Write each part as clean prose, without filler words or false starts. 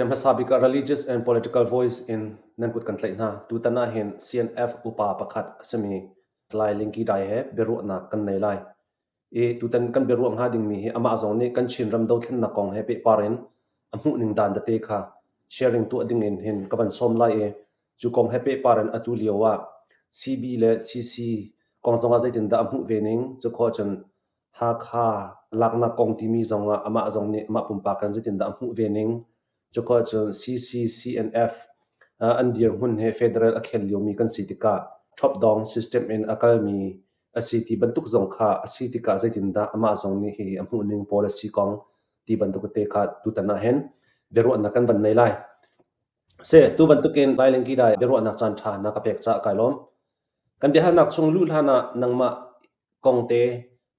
Masabika religious and political voice in Nankut Kantlai na tutana hin CNF upa pakhat asami slai linki dai he beru na kan nei lai e tutan kan beru ang hading mi he ama zong ne kan chin ram do thlen na kong he pe paren amu ning dan da te kha sharing tu ading in hin kaban som lai e chu kong he pe paren atu liawa CB le CC kong zonga zaitin da amu vening chu kho chan ha kha lakna kong ti mi zonga ama zong ne ama pumpa kan zaitin da amu vening chukho chun CCCNF andir hun he federal akhel liomi kan sitika top down system in akalmi asiti bantuk zongkha asitika zaitinda ama zong ni hi amu ning policy kong ti bantuk te kha tutana hen beru na kan ban nei lai se tu bantukin bailing ki dai beru na chan tha na ka pek cha kailom kan bi hanak chung lu lana nangma kongte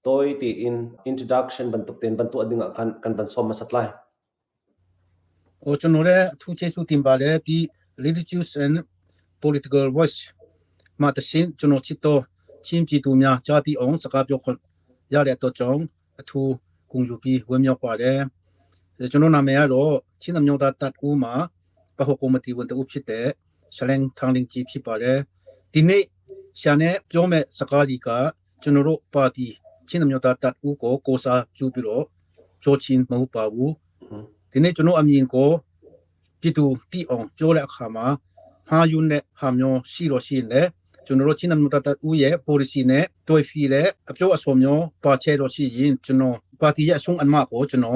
toy ti in introduction bantuk ten bantu adinga kan ban som masatlai Ochonore tuche timbale di religious and political voice matasin chono chito chimji dumya jati ong sakapyo khon yale to chong thu kungjupi wemyo kwale chono namya ro chinamnyo da tat uma pa hokomati wonta upchite saleng thangling chi phi pale dine syane pyome sakali ka chono ro party chinamnyo da tat u ko kosa chupiro phochin mahu pa bu dine chono amyin ko pitu ti ong pyole akhama ha yun ne hamyo siro shin le chono ro chinam nota u ye policy ne toy fi le apyo asomyo pa che ro si yin chono party ya sung anma ko chono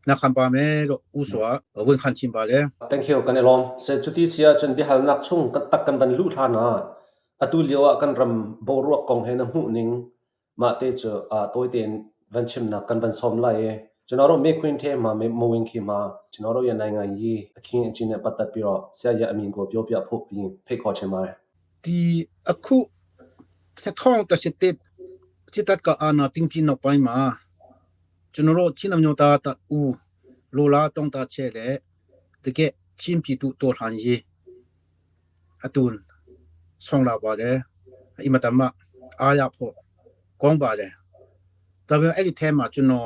na khampa me ro uswa wen khan chim ba le thank you kanelom se chuti sia chun bi hal nak chung kan tak kan ban lu thana atu liwa kan ram boruak kong he na mu ning ma te chu a toy ten van chim na kan ban som lai e chunaro me queen the ma me mowing khi ma chunaro ya nai nga yi akhin chin ne patat pi ro sia ya amin ko pyo pya phu yin phei kho che ma ti akhu the thong ta sitet chitat ka ana tingpin no pai ma chono ro chinam nota ta u lola tong ta che le de ke chimpi tu to han yi atun song la ba le imatama aya pho kong ba le ta be ai thema chono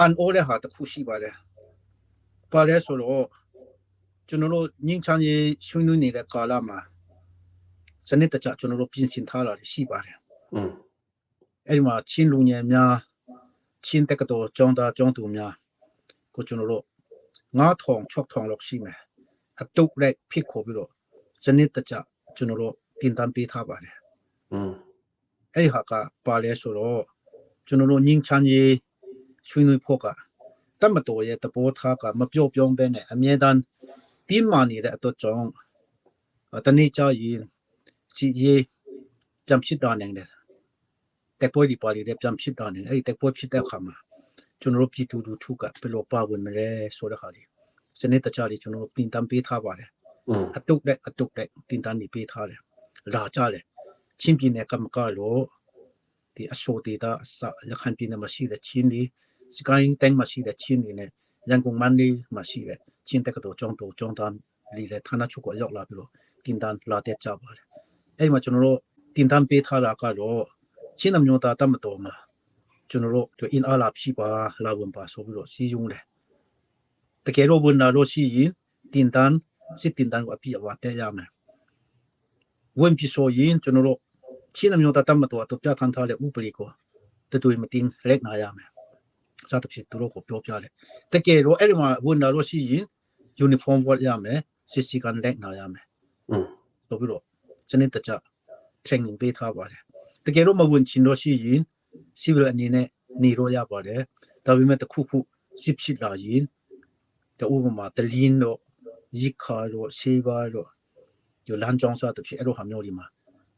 an ole ha ta khushi ba le pa le so lo chono ro ning chan ye shunu ni le kala ma sanit ta cha chono ro pin sin tha la si ba le ai ma chin lu nya mya chin ta ka to chong da chong tu mya ko chono ro nga thong chok thong lok si me atuk le phi kho bi ro sanit ta cha chono ro tin tam pi tha ba le ai ha ka pa le so lo chono ro ning chan ye shunu pho ka tam ma to ye ta po tha ka ma pyo pyong be ne a mye dan tin ma ni le to chong ta ni cha yin chi ye pyam phit da neng de tek poi di pa li de pyam phit da neng ai tek poi phit da kha ma chono ro pi tu du thu ka pe lo pa won me le so da kha li sene ta cha li chono ro tin tam pe tha ba le atuk le tin tan ni pe tha le ra cha le chin pi ne kam ka lo ti aso ti da sa ya khan pi ne ma si le chin li sky teng ma si le chin ni ne yang kong man li ma si le chin ta ka to chong dan li le thana chu ko yok la bi lo tin dan la te cha ba le ai ma chono ro tin tan pe tha la ka lo chin nam nyo ta tam to ma chono ro to in ala phi ba la won pa so bi lo si yung le ta ke ro bun na ro si yin tin tan si tin tan wa pi wa te ya me wen pi so yin chono ro chin nam nyo ta tam to pya than tha le u pli ko te tu mi ting lek na ya me sa ta phi tu ro ko pyo pya le ta ke ro ai ma won na ro si yin uniform wa ya me si si kan lek na ya me so bi lo chane ta cha training pe tha ba le ta ke ro ma won chin ro si yin civil ani ne ni ro ya ba le ta bi me ta khu sip sip la yin ta u ma ta lin ro yi kha ro se ba ro yo lan jong sa ta phi ro ha myo li ma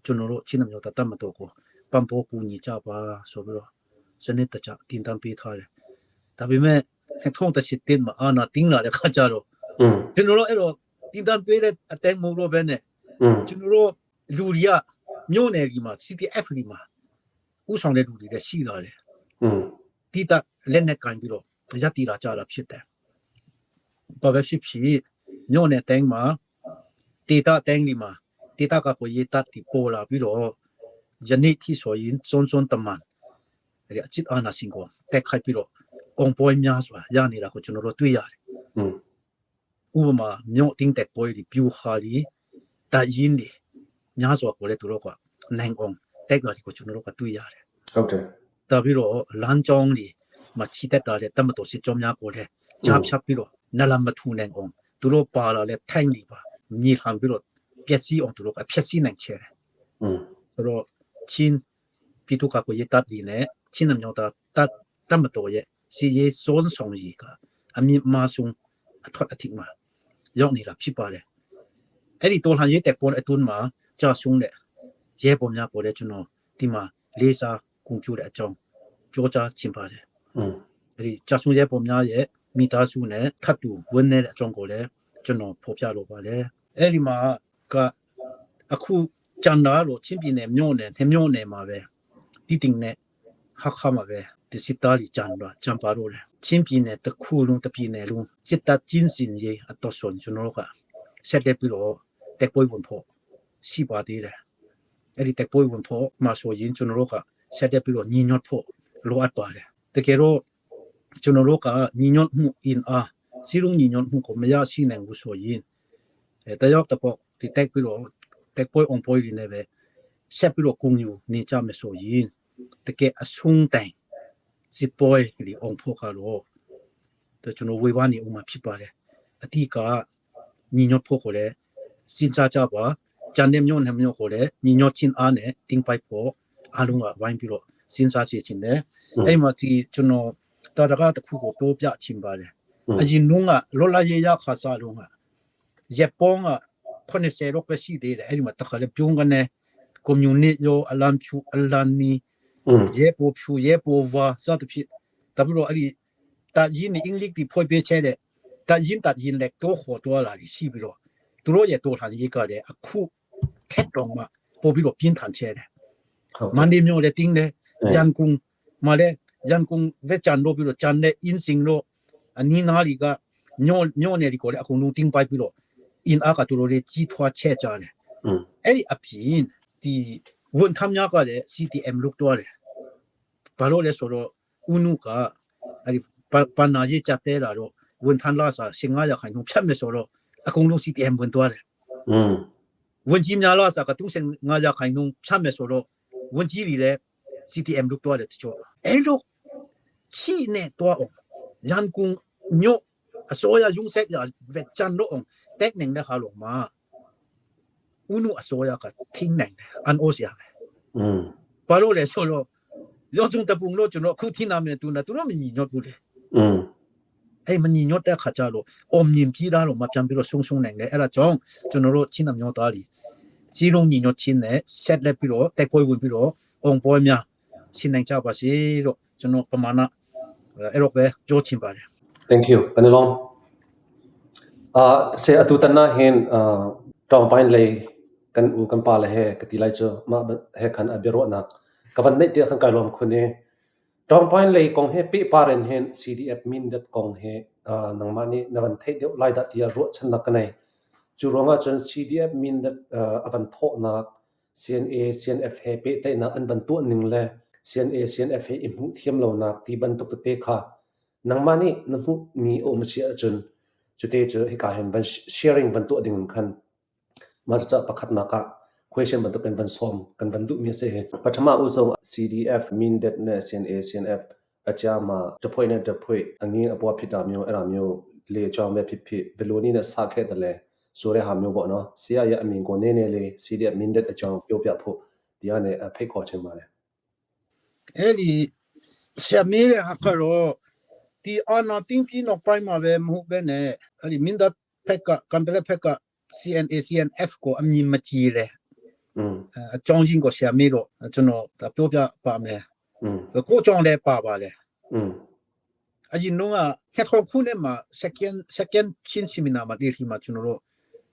chono ro chin nam yo ta tam to ko pam po ku ni cha ba so bi ro chane ta cha tin tam pe tha le ta bi me thong ta sit tin ma ana ting la le kha cha ro chono ro ro tin tam pe le atem mo ro be ne chono ro lu ri ya myo ne li ma CTF li maဥဆောင်တဲ့လူတွေလည်းရှိလာတယ်တိတလက်နဲ့ကန်ပြီးတော့ရတိလာကြတာဖြစ်တယ်ဘာပဲဖြစ်ဖြစ်ညောနဲ့တိုင်းမှာဒေတာတိုင်းဒီမှာဒေတာကကိုရေးတတ်ပြီးပေါ်လာပြီးတော့ယနေ့ထိဆိုရင်စွန်တမန်အဲ့အချစ်အာနာစင်ကိုတက်ခိုက်ပြီးတော့အွန်ပွိုင်းများစွာရနေတာကိုကျွန်တော်တို့တွေ့ရတယ် ဥပမာမြို့တင်းတက်ပွဲဒီပြူခါဒီတာရင်းဒီများစွာကိုလည်းသူတို့ကနိုင်အောင်တက်လာဒီကိုကျွန်တော်တို့ကတွေ့ရတယ် ဟုတ်တယ် ဒါပြီးတော့လမ်းကြောင်းဒီမှာချီတက်တာလေတမတော်စစ်ကြောများကိုလည်းကြားဖြတ်ပြီးတော့နလမထူနိုင်အောင်သူတို့ပါလာလေထိုင်နေပါညီခံပြီးတော့ပျက်စီးအောင်သူတို့ကဖျက်ဆီးနိုင်ချဲတယ်ဆိုတော့ချင်းပြည်သူကကိုရတတ်ဒီနဲ့ချင်းနမျိုးတာတမတော်ရဲ့စီရေးစွန်းဆောင်ကြီးကအမြင့်မာဆုံးအထွတ်အထိပ်မှာရောက်နေတာဖြစ်ပါတယ်အဲ့ဒီတော်လှန်ရေးတက်ပေါ်အတွန်းမှာကြာဆုံးတဲ့ရဲပေါ်များပေါ်တဲ့ကျွန်တော်ဒီမှာလေးစားဂုဏ်ပြုတဲ့အကြောင်းပြောကြားချင်ပါတယ်အဲ့ဒီကြာဆုံးရဲပေါ်များရဲ့မိသားစုနဲ့ထပ်တူဝန်းနေတဲ့အကြောင်းကိုလည်းကျွန်တော်ဖော်ပြလိုပါတယ်အဲ့ဒီမှာကအခုကျန်တာလို့ချင်းပြည်နယ်မြို့နယ်မြို့နယ်မှာပဲတည်တင်နေဟာခါမှာပဲဒီစစ်သားကြီးကျန်ပါတော့လေချင်းပြည်နယ်တစ်ခုလုံးတစ်ပြည်နယ်လုံးစစ်တပ်ချင်းစင်ရေးအတော်ဆုံးကျွန်တော်ကဆက်လက်ပြီးတော့တက်ပွဲဝင်ဖို့ရှိပါသေးတယ်အဲ့ဒီတက်ပွဲဝင်ဖို့မှာဆိုရင်ကျွန်တော်ကဆက်လက်ပြီးတော့ညီညွတ်ဖို့လိုအပ်ပါတယ်တကယ်တော့ကျွန်တော်ကညီညွတ်မှု in စီလုံးညီညွတ်မှုကိုမရရှိနိုင်ဘူးဆိုရင်တယောက်တစ်ပေါက်ဒီတက်ပြီးတော့တက်ပွဲ on point နေပဲဆက်ပြီးတော့ကုံယူနေကြမယ်ဆိုရင်တကယ်အဆုံးတိုင်စစ်ပွဲဒီ on ဖို့ကတော့ကျွန်တော်ဝေဘာနေဦးမှာဖြစ်ပါတယ်အတိကညီညွတ်ဖို့ကိုလည်းစဉ်းစားကြပါဂျန်တဲ့မျိုးနဲ့မျိုးကိုလည်းညီညွတ်ချင်းအားနဲ့တင်းပိုက်ဖို့အားလုံးကဝိုင်းပြီးတော့စဉ်းစားကြည့်ခြင်းတယ်အဲ့မှာဒီကျွန်တော်တာရကတခုကိုတိုးပြချင်ပါတယ်အရင်ကလောလာရရခါစားလုံးကဂျပန်က90လောက်ပဲရှိသေးတယ်အဲ့ဒီမှာတခါလေပြုံးကနေကွန်မြူနတီရောအလမ်ဖြူအလန်နီရဲပိုဖြူရဲပိုဝါစသဖြင့်တဘလို့အဲ့ဒီတာရင်းအင်္ဂလိပ်ဒီဖွပေးချဲတဲ့တာရင်းလက်တော့ခေါ်တော့လာရှိပြီးတော့သူတို့ရဲ့တော်လှန်ရေးကလည်းအခုခက်တော့မှပို့ပြီးတော့ပြင်းထန်ချဲတယ်မန်ဒီမျိုးလည်းတင်းတယ်ရန်ကုန်မှာလည်းရန်ကုန်ဝက်ချန်တို့ပြီးတော့ချန်တဲ့အင်းစင်တို့အနီးနားလီကညောနေဒီကိုလည်းအခုလုံးတင်းပိုက်ပြီးတော့အင်းအားကသူတို့လည်းကြီးထွားချဲကြတယ်အဲ့ဒီအပြင်ဒီဝန်ထမ်းများကလည်း CTM လုတော့တယ်ဘာလို့လဲဆိုတော့ဦးနုကအဲ့ဒီပနာရေးကြတဲ့လာတော့ဝန်ထမ်းလာစား1500ခိုင်နှုန်းဖြတ်မယ်ဆိုတော့အကုန်လုံး CTM ဝင်သွားတယ်ဝန်ကြီးများလာစားက3500ခိုင်နှုန်းဖြတ်မယ်ဆိုတော့ဝန်ကြီးတွေလည်း CTM လုတော့တယ်တချို့အဲ့လိုရှိနေတော့ရန်ကုန်ညို့အစိုးရရုံးဆက်ရဝက်ချန်တော့တက်နေတဲ့ဟာလုံးမှာဦးနုအစိုးရကထင်းနိုင်တယ်အန်အိုစီယာပဲဘာလို့လဲဆိုတော့ရောစုံတပုံလို့ကျွန်တော်ခုထင်းနာမယ်သူတို့မညီညွတ်ဘူးလေအဲ့မညီညွတ်တဲ့ခါကျတော့အုံမြင်ပြီးသားတော့မပြန်ပြီးတော့ဆုံနိုင်တယ်အဲ့ဒါကြောင့်ကျွန်တော်တို့ချင်းနှမျိုးသားလီစီလုံးညီညွတ်ချင်းနဲ့ဆက်လက်ပြီးတော့တက်ပွဲဝင်ပြီးတော့အုံပွဲများရှင်းနိုင်ကြပါစေလို့ကျွန်တော်ပမာဏအဲ့တော့ပဲပြောချင်ပါတယ် thank you ကန်လောse atutana hen tong pain le kan u kan pa le he kati lai cho ma he khan abero nak kavan nei te khan kalom khune tong pain le kong he pi paren hen cdf min dat kong he nangmani navan thei deu lai da tia ro chan nak nei chu ronga chan cdf min dat avan tho na cna cnf he pe te na an ban tu ning le cna cnf he imu thiam lo na ti ban tok te kha nangmani namu mi o msia chun chute chu hika hen ban sharing ban to ding khan ma cha pakhat na ka question ban to pen ban som kan ban du mi se pathama uso cdf min that na cna cnf acha ma the point at the point angi apwa phita myo era myo le chawm be phit phit beloni na sa khe dale sore ha myo bo no sia ya amin ko ne le cdf min that achaw pyo pya pho dia ne phai kho chen ma le အဲ့ဒီဆရာမေးတဲ့အခါတော့ဒီအာနာတင်းပြင်းတော့ပိုင်းမှာပဲမဟုတ်ပဲနဲ့အဲ့ဒီမင်းတပ်ဖက်ကကံပလက်ဖက်က CNA CNF ကိုအမြင်မကြည့်တယ်အကြောင်းရင်းကိုဆရာမေးတော့ကျွန်တော်ဒါပြောပြပါမယ်ကိုကြောင့်လည်းပါလေအရင်တော့ခက်ခေါခုနဲ့မှာ second chin seminar မှာဒီမှာကျွန်တော်တို့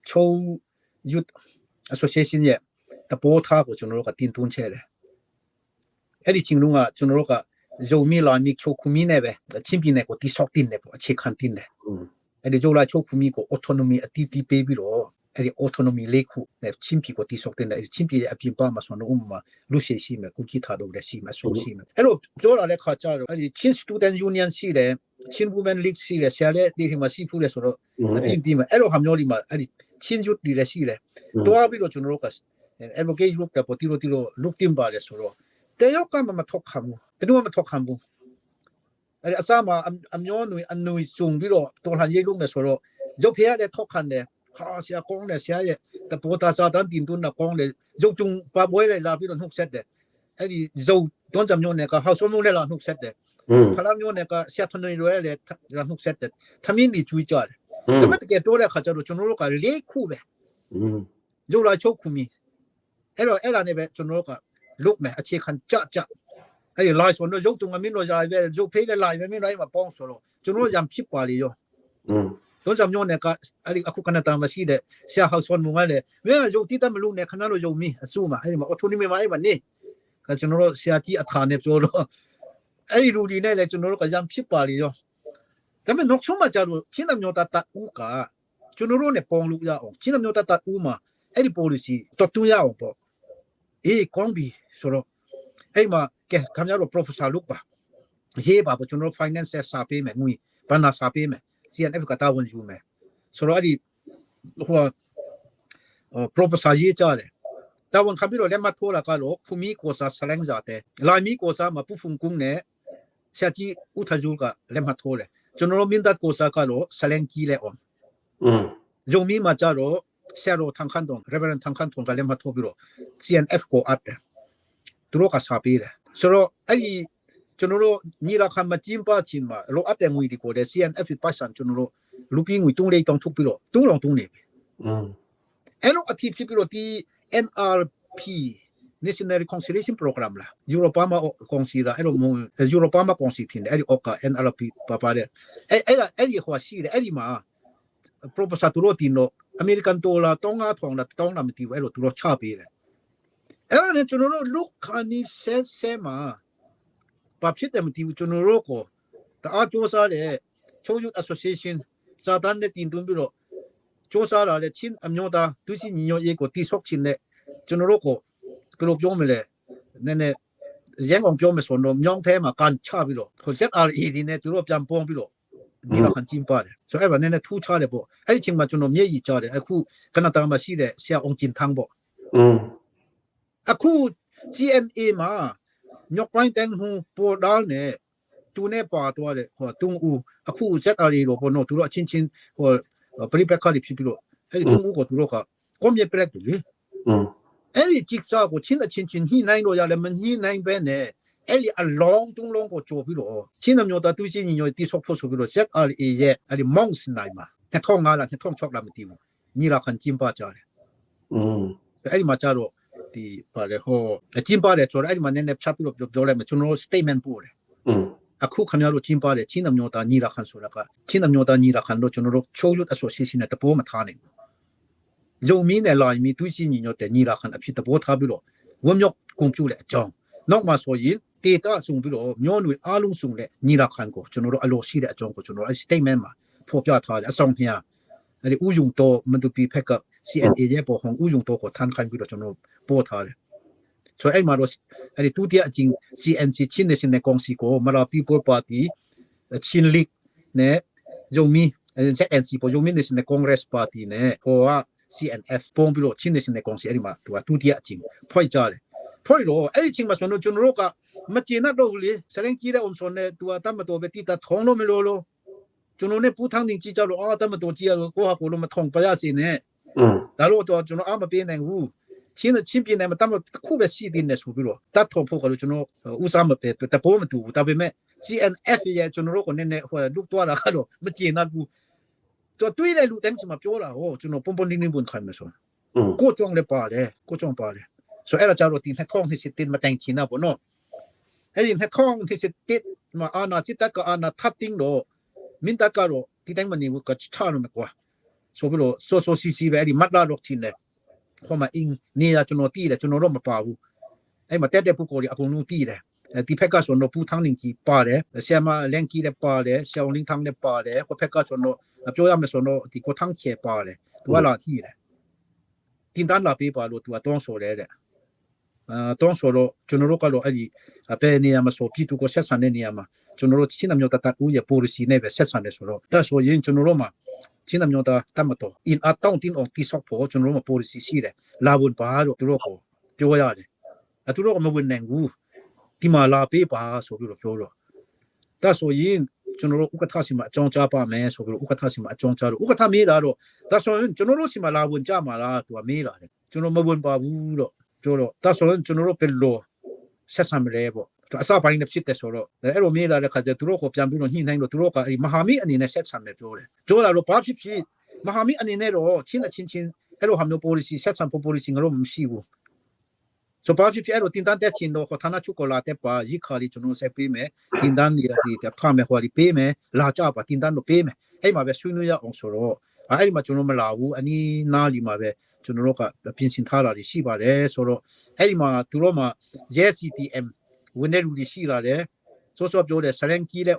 ချိုး youth association ရဲ့တပေါ်ထားကိုကျွန်တော်တို့ကတင်သွင်းချဲတယ်အဲ့ဒီချင်းလုံးကကျွန်တော်တို့ကဇုံမီလာမီချိုခုမီနဲ့ပဲချင်းပြင်းနဲ့ကိုတိဆောက်တင်တယ်ပေါ့အခြေခံတင်တယ်အဲ့ဒီဂျိုလာချိုခုမီကို autonomy အတီးတီးပေးပြီးတော့အဲ့ဒီ autonomy လေးခုနဲ့ချင်းပြကိုတိဆောက်တင်တယ်အဲ့ဒီချင်းပြရဲ့အပြင်ပါမှာဆိုတော့ဥပမာလူရှိမယ်ကုကီထားတော့လည်းရှိမယ်ဆိုရှိမယ်အဲ့လိုပြောလာတဲ့ခါကျတော့အဲ့ဒီချင်း student union ရှိတယ် Chin Women League စီလေဆရာလေဒီမှာစီဖူးလေဆိုတော့ Mm. အတင်းတင်းမှာအဲ့လိုဟာမျိုးဒီမှာအဲ့ဒီချင်းကျွတ်ဒီလေရှိလေတွားပြီးတော့ကျွန်တော်တို့က advocate group တဲ့ပေါ်တီလို look team ပါလေဆိုတော့တယောက်ကမှမထောက်ခံဘူးဘယ်သူမှမထောက်ခံဘူးအဲ့ဒီအစားမှာအမျိုးအနွေစုံပြီးတော့တော်လှန်ရေးလုပ်မယ်ဆိုတော့ရုပ်ဖျက်တဲ့ထောက်ခံတယ်ဟာဆရာကောင်းတယ်ဆရာရဲ့တပေါ်တာစာတန်းတင်သွင်းတာကောင်းတယ်ရုပ်ကျုံပါပွဲလေလာပြီးတော့နှုတ်ဆက်တယ်အဲ့ဒီရုပ်တွန်းကြမျိုးနဲ့ကဟောက်ဆုံးမျိုးနဲ့လာနှုတ်ဆက်တယ်ဖလာမျိုးနဲ့ကဆရာထနေရွယ်လေလာနှုတ်ဆက်တယ်သမင်းကြီးကျွေးကြတယ်ဒါမဲ့တကယ်ပြောတဲ့ခါကျတော့ကျွန်တော်တို့ကလေးခုပဲရုပ်လာချုပ်ခုမီအဲ့ဒါနဲ့ပဲကျွန်တော်တို့ကလုတ်မယ်အခြေခံကြအဲ့ဒီ live ဆိုတော့ရုပ်တုံကမင်းတို့ရာပဲရုပ်ဖေးတဲ့ live ပဲမင်းတို့မှာပေါင်းဆိုတော့ကျွန်တော်ရံဖြစ်ပါလေရောတော့ကြောင့်မျိုးနဲ့ကအဲ့ဒီအခုကနတာမရှိတဲ့ဆရာဟောက်ဆွန်မုံကလည်းမင်းရုပ်တိတမလို့နဲ့ခဏလို့ရုံမီအဆူမှာအဲ့ဒီမှာ autonomy မှာအဲ့မှာနေကကျွန်တော်တို့ဆရာကြီးအခါနဲ့ပြောတော့အဲ့ဒီလူဒီနဲ့လည်းကျွန်တော်တို့ကရံဖြစ်ပါလေရောဒါပေမဲ့နောက်ဆုံးမှကျတော့ချင်းတမျိုးတတ်ဦးကကျွန်တော်တို့နဲ့ပေါင်းလို့ရအောင်ချင်းတမျိုးတတ်ဦးမှာအဲ့ဒီ policy တော်တူရအောင်ပေါ့ကောင်းပြီဆိုတော့အဲ့မှာကဲခင်ဗျားတို့ professor လုပ်ပါရေးပါပေါ့ကျွန်တော် finance စာပေးမယ်ငွေဘဏ္ဍာစာပေးမယ် CNF ကတာဝန်ယူမယ်ဆိုတော့အဲ့ဒီဟိုprofessor ရေးကြတယ်တာဝန်ခံပြီးတော့လက်မှတ်ထိုးလာကလို့ဖူမီကိုစာဆလန်ဇာတဲ့လာမီကိုစာမပူဖုန်ကုန်းနဲ့ဆရာကြီးဦးထဂျူကလက်မှတ်ထိုးတယ်ကျွန်တော်မင်းတပ်ကိုစာကလို့ဆလန်ကြီးလဲအောင်ဂျုံမီမှာကြတော့ဆရာတော်ထန်ခန့်တုံ Reverend ထန်ခန့်တုံကလည်းမထိုးပြီးတော့ CNF ကိုအပ်တယ်သူတို့ကစာပေးတယ်ဆိုတော့အဲ့ဒီကျွန်တော်တို့ညီလာခံမကျင်းပချင်းမှာလောအပ်တဲ့ငွေဒီကိုတဲ့ CNF ပတ်စံကျွန်တော်တို့လူပြီးငွေတုံးလေးတောင်းထုတ်ပြီးတော့တုံးလုံးနေပြီအဲ့လိုအထီးဖြစ်ပြီးတော့ဒီ NRP National Reconciliation Program လာ Europa မှာ consider အဲ့လို Europa မှာ consider အဲ့ဒီ OCA NRP ပါတဲ့အဲ့ဒီဟိုရှိတယ်အဲ့ဒီမှာ proposal သူတို့တင်တော့ American dollar တောင်းငါထောင်လာတောင်းလာမသိဘူးအဲ့လိုသူတို့ချပေးတယ်အဲ့ဒါနဲ့ကျွန်တော်တို့လူခါနီဆဲမှာဘာဖြစ်တယ်မသိဘူးကျွန်တော်တို့ကိုတအားစူးစမ်းတယ်ချိုးယူ association စာတန်းနဲ့တင်သွင်းပြီးတော့စူးစမ်းလာတဲ့ချင်းအမျိုးသားသူစီညီညွတ်ရေးကိုတိဆောက်ခြင်းနဲ့ကျွန်တော်တို့ကိုကလို့ပြောမလဲနည်းနည်းရန်ကုန်ပြောမယ်ဆိုတော့မြောင်းထဲမှာကန်ချပြီးတော့ဟို ZRE ဒီနဲ့သူတို့ပြန်ပေါင်းပြီးတော့ဒီလောက်ခံကျင်းပါတယ်ဆိုအဲ့ဘာနည်းနည်းထူးခြားတယ်ပေါ့အဲ့ဒီချိန်မှာကျွန်တော်မျက်ရည်ကျတယ်အခုကနတာမှာရှိတဲ့ဆရာအောင်ကျင်ထန်းပေါ့အခု GNA မှာညော့ပိုင်းတန်းဟူပေါ်ဒါနဲ့သူနဲ့ပါတော့တဲ့ဟိုတုံးဦးအခု ZRE လို့ပေါ်တော့သူတို့အချင်းချင်းဟိုပရိပက္ခတွေဖြစ်ပြီးတော့အဲ့ဒီတုံးဦးကိုသူတို့ကကွန်မြက်ပရက်တယ်လေအဲ့ဒီจิกซ่าကိုချင်းညှိနိုင်လို့ရတယ်မညှိနိုင်ပဲနဲ့အဲ့ဒီအလောင်းတုံးလုံးကိုကြိုပြီးတော့ချင်းမျိုးသားသူစီညီညွတ်တိဆော့ဖို့ဆိုပြီးတော့ ZRA ရဲ့အဲ့ဒီ Monks နိုင်မှာ2005လား2006လားမသိဘူးညီလာခံကျင်းပကြတယ်အဲ့ဒီမှာကျတော့ဒီပါတယ်ဟိုကျင်းပတယ်ဆိုတော့အဲ့ဒီမှာနည်းနည်းဖြတ်ပြီးတော့ပြောလိုက်မယ်ကျွန်တော်တို့ statement ပို့တယ်အခုခင်ဗျားတို့ကျင်းပတယ်ချင်းမျိုးသားညီလာခံဆိုတာကချင်းမျိုးသားညီလာခံလို့ကျွန်တော်တို့ချိုးလို့ association နဲ့တပိုးမထားနိုင်ဘူးယုံမင်းနဲ့လာမီသူစီညီညွတ်တဲ့ညီလာခံအဖြစ်တပိုးထားပြီးတော့ဝမ်းမြောက်ကုန်ပြတဲ့အကြောင်းနောက်မှဆိုရင်ဒေတာဆုံပြီးတော့မျိုးနွေအားလုံးဆုံတဲ့ညီလာခံကိုကျွန်တော်တို့အလိုရှိတဲ့အကြောင်းကိုကျွန်တော်အဲ့ statement မှာဖော်ပြထားတယ်အဆောင်မြာအဲ့ဒီဥယုံတော်မတူပီဖက်က CNA ရဲ့ပေါ်ဟောင်းဥယုံတော်ကိုထန်ခိုင်းပြီးတော့ကျွန်တော်ပို့ထားတယ်ဆိုအဲ့မှာတော့အဲ့ဒီတူတီအချင်း CNC ချင်းနေစနေကောင်စီကိုမလာ People Party ချင်းလိနဲ့ယုံမီ ZNC ပေါ်ယုံမီနေစနေ Congress Party နဲ့ဟိုကCNF ပုံပြီးတော့ချင်းနေစနေကောင်စီအဲ့ဒီမှာသူကတူတီအချင်းဖွိုက်ကြတယ်ဖွိုက်တော့အဲ့ဒီချင်းမှာကျွန်တော်တို့ကမကျေနပ်တော့ဘူးလေစရင်ကြီးတဲ့အုံစွန်နဲ့သူကတတ်မတော်ပဲတိတထုံးလို့မလို့လို့ကျွန်တော်နဲ့ပူထန်းတင်ကြည့်ကြလို့တတ်မတော်ကြည့်ရလို့ကိုဟာကိုလို့မထုံပါရစေနဲ့ဒါလို့တော့ကျွန်တော်အမပေးနိုင်ဘူးချင်းပြင်းနေမှာတတ်မတခုပဲရှိသေးတယ်ဆိုပြီးတော့တတ်ထုံဖို့ကလို့ကျွန်တော်ဥစားမပေးတပေါ်မတူဘူးဒါပေမဲ့ CNF ရဲ့ကျွန်တော်တို့ကနည်းနည်းဟိုလုသွားတာကတော့မကျေနပ်ဘူးတော့တွေးတဲ့လူတိုင်းမှာပြောတာဟောကျွန်တော်ပုံပုံတင်းတင်းပွန်ခိုင်းမယ်ဆိုကိုကြောင့်လည်းပါတယ်ကိုကြောင့်ပါတယ်ဆိုအဲ့ဒါကြတော့ဒီနှစ်ခေါင်းစစ်တင်မတိုင်ချင်တာပေါ့နော်အဲ့ဒီနှစ်ခေါင်းစစ်တင်မှာအာနာစစ်တပ်ကအာနာထပ်တင်းတော့မင်းတပ်ကတော့ဒီတိုင်းမနေဘူးကချာလို့မကွာဆိုပြီးတော့ဆိုစီစီပဲအဲ့ဒီမတ်လာတော့တင်တယ်ခေါ်မအင်းနေရကျွန်တော်တီးတယ်ကျွန်တော်တော့မပါဘူးအဲ့မှာတက်တဲ့ပုဂ္ဂိုလ်တွေအကုန်လုံးတီးတယ်ဒီဖက်ကဆိုတော့ပူထန်းနေကြီးပါတယ်ဆရာမလန်ကီလည်းပါတယ်ဆရာဝန်လင်းထန်းလည်းပါတယ်ဟိုဖက်ကဆိုတော့ပြောရမယ်ဆိုတော့ဒီကိုထန်းချေပါတယ်သူကလာတီးတယ်တင်တန်းလာပေးပါလို့သူကတောင်းဆိုတယ်တဲ့ တောင်းဆိုတော့ကျွန်တော်တို့ကတော့အဲ့ဒီအပေနေရာမှာဆိုပြည်သူကိုဆက်ဆံတဲ့နေရာမှာကျွန်တော်တို့ချင်းနှမျိုးတတ်ဦးရဲ့ policy နဲ့ပဲဆက်ဆံတယ်ဆိုတော့ဒါဆိုရင်ကျွန်တော်တို့မှာချင်းနှမျိုးတတ်မတော့ in a town tin on tisak ဖို့ကျွန်တော်တို့မှာ policy ရှိတယ်လာဝန်ပါတော့သူတို့ကိုပြောရတယ်သူတို့ကမဝင်နိုင်ဘူးဒီမှာလာပေးပါဆိုပြီးတော့ပြောတော့ဒါဆိုရင်ကျွန်တော်တို့ဥက္ကဋ္ဌစီမှာအကြောင်းကြားပါမယ်ဆိုပြီးတော့ဥက္ကဋ္ဌစီမှာအကြောင်းကြားတော့ဥက္ကဋ္ဌမေးတာတော့ဒါဆိုရင်ကျွန်တော်တို့စီမှာလာဝန်ကြမှာလားသူကမေးတာတယ်ကျွန်တော်မဝင်ပါဘူးတော့ပြောတော့ဒါဆိုရင်ကျွန်တော်တို့เป็นလို့ဆက်ဆံမလဲပေါ့အစပိုင်းနဲ့ဖြစ်တယ်ဆိုတော့အဲ့လိုမေးလာတဲ့ခါကျသူတို့ကိုပြန်ပြီးတော့ညှိနှိုင်းလို့သူတို့ကအဲ့ဒီမဟာမိတ်အနေနဲ့ဆက်ဆံမယ်ပြောတယ်ပြောလာတော့ဘာဖြစ်ဖြစ်မဟာမိတ်အနေနဲ့တော့ချင်းအဲ့လိုဟာမျိုး policy ဆက်ဆံဖို့ policy ငါတို့မရှိဘူးဆိုဘာဖြစ်ဖြစ်အဲ့လိုတင်တန်းတက်ချင်းတော့ဌာနချုပ်ကိုလာတဲ့ပါရီခါလီကျွန်တော်ဆက်ပေးမယ်တင်တန်းဒီဖာမယ်ဟောလီပေးမယ်လာကြပါတင်တန်းတော့ပေးမယ်အဲ့မှာပဲဆွေးနွေးရအောင်ဆိုတော့အဲ့ဒီမှာကျွန်တော်မလာဘူးအနီးနားလီမှာပဲကျွန်တော်တို့ကပြင်ဆင်ထားတာရှိပါတယ်ဆိုတော့အဲ့ဒီမှာသူတို့မှာ CTM ဝင်တဲ့လူတွေရှိလာတယ်စောစောပြောတယ်စလန်ကီလည်း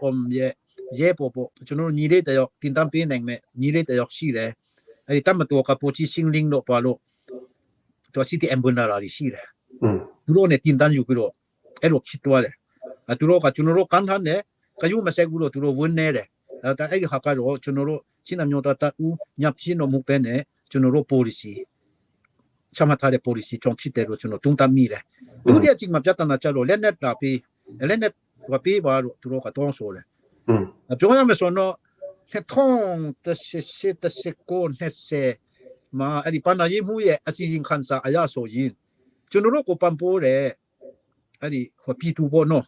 ရဲပေါ်ကျွန်တော်ညီလေးတယောက်တင်တန်းပေးနိုင်မယ်ညီလေးတယောက်ရှိတယ်အဲ့ဒီတမတော်ကပိုချီစင်းလင်းတော့ပါလို့သူ CTM ဝင်လာတာရှိတယ်သူတို့နဲ့တင်တန်းယူပြီးတော့အဲ့လိုဖြစ်သွားတယ်သူတို့ကကျွန်တော်တို့ကန်ထန်နဲ့ကယူမဆက်ဘူးလို့သူတို့ဝင်နေတယ်ဒါအဲ့ဒီဟာကတော့ကျွန်တော်တို့ချင်းအမျိုးသားတူညပ်ချင်းတော့မဟုတ်ပဲနဲ့ကျွန်တော်တို့ policy ချမှတ်ထားတဲ့ policy ကြောင့်ဖြစ်တယ်လို့ကျွန်တော်တုံ့တက်မိတယ်ဒုတိယအချိန်မှာပြဿနာကြလို့လက်နဲ့တာပေးလက်နဲ့ကပေးပါလို့သူတို့ကတောင်းဆိုတယ်ပြောရမယ်ဆိုတော့2018မှာအဲ့ဒီပနာရေးမှုရဲ့အစီအစဉ်ခန်းစာအရဆိုရင်ကျွန်တော်တို့ကိုပန်ပိုးတယ်အဲ့ဒီဟိုပီတူဘောနော်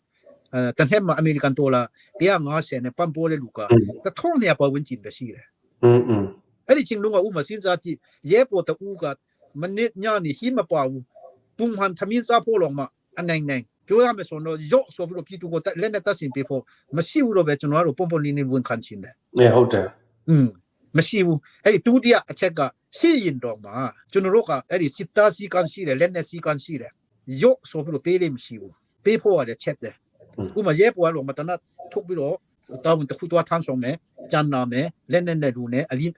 တန်ဟဲမှာအမေရိကန်ဒေါ်လာ150နဲ့ပန်ပိုးတဲ့လူကတထောင်းနေပါဝင်ကျင်ပဲရှိတယ်အဲ့ဒီချင်းလုံးကဥမစင်းစားကြည့်ရဲပေါ်တူကမနစ်ညနေဟိမပါဘူးပုံဟန်သမင်းစားဖို့လုံးမအနိုင်ပြောရမယ်ဆိုတော့ရော့ဆိုပြီးတော့ပီတူကိုလက်နဲ့တဆင်ပေးဖို့မရှိဘူးတော့ပဲကျွန်တော်တို့ပုံပုံနေနေဝင်ခံချင်တယ်ဟုတ်တယ်မရှိဘူးအဲ့ဒီဒုတိယအချက်ကရှိရင်တော့မှာကျွန်တော်တို့ကအဲ့ဒီစစ်သားစီကန်ရှိတယ်လက်နဲ့စီကန်ရှိတယ်ရော့ဆိုပြီးတော့ပေးလိမ့်မရှိဘူးပေးဖို့ရတယ်ချက်တယ်ဥမာရဲပေါ်လို့မတနတ်ထုတ်ပြီးတော့တောင်းတခုတော့ထမ်းဆောင်မယ်ပြန်နာမယ်လက်နဲ့လူနဲ့အလင်း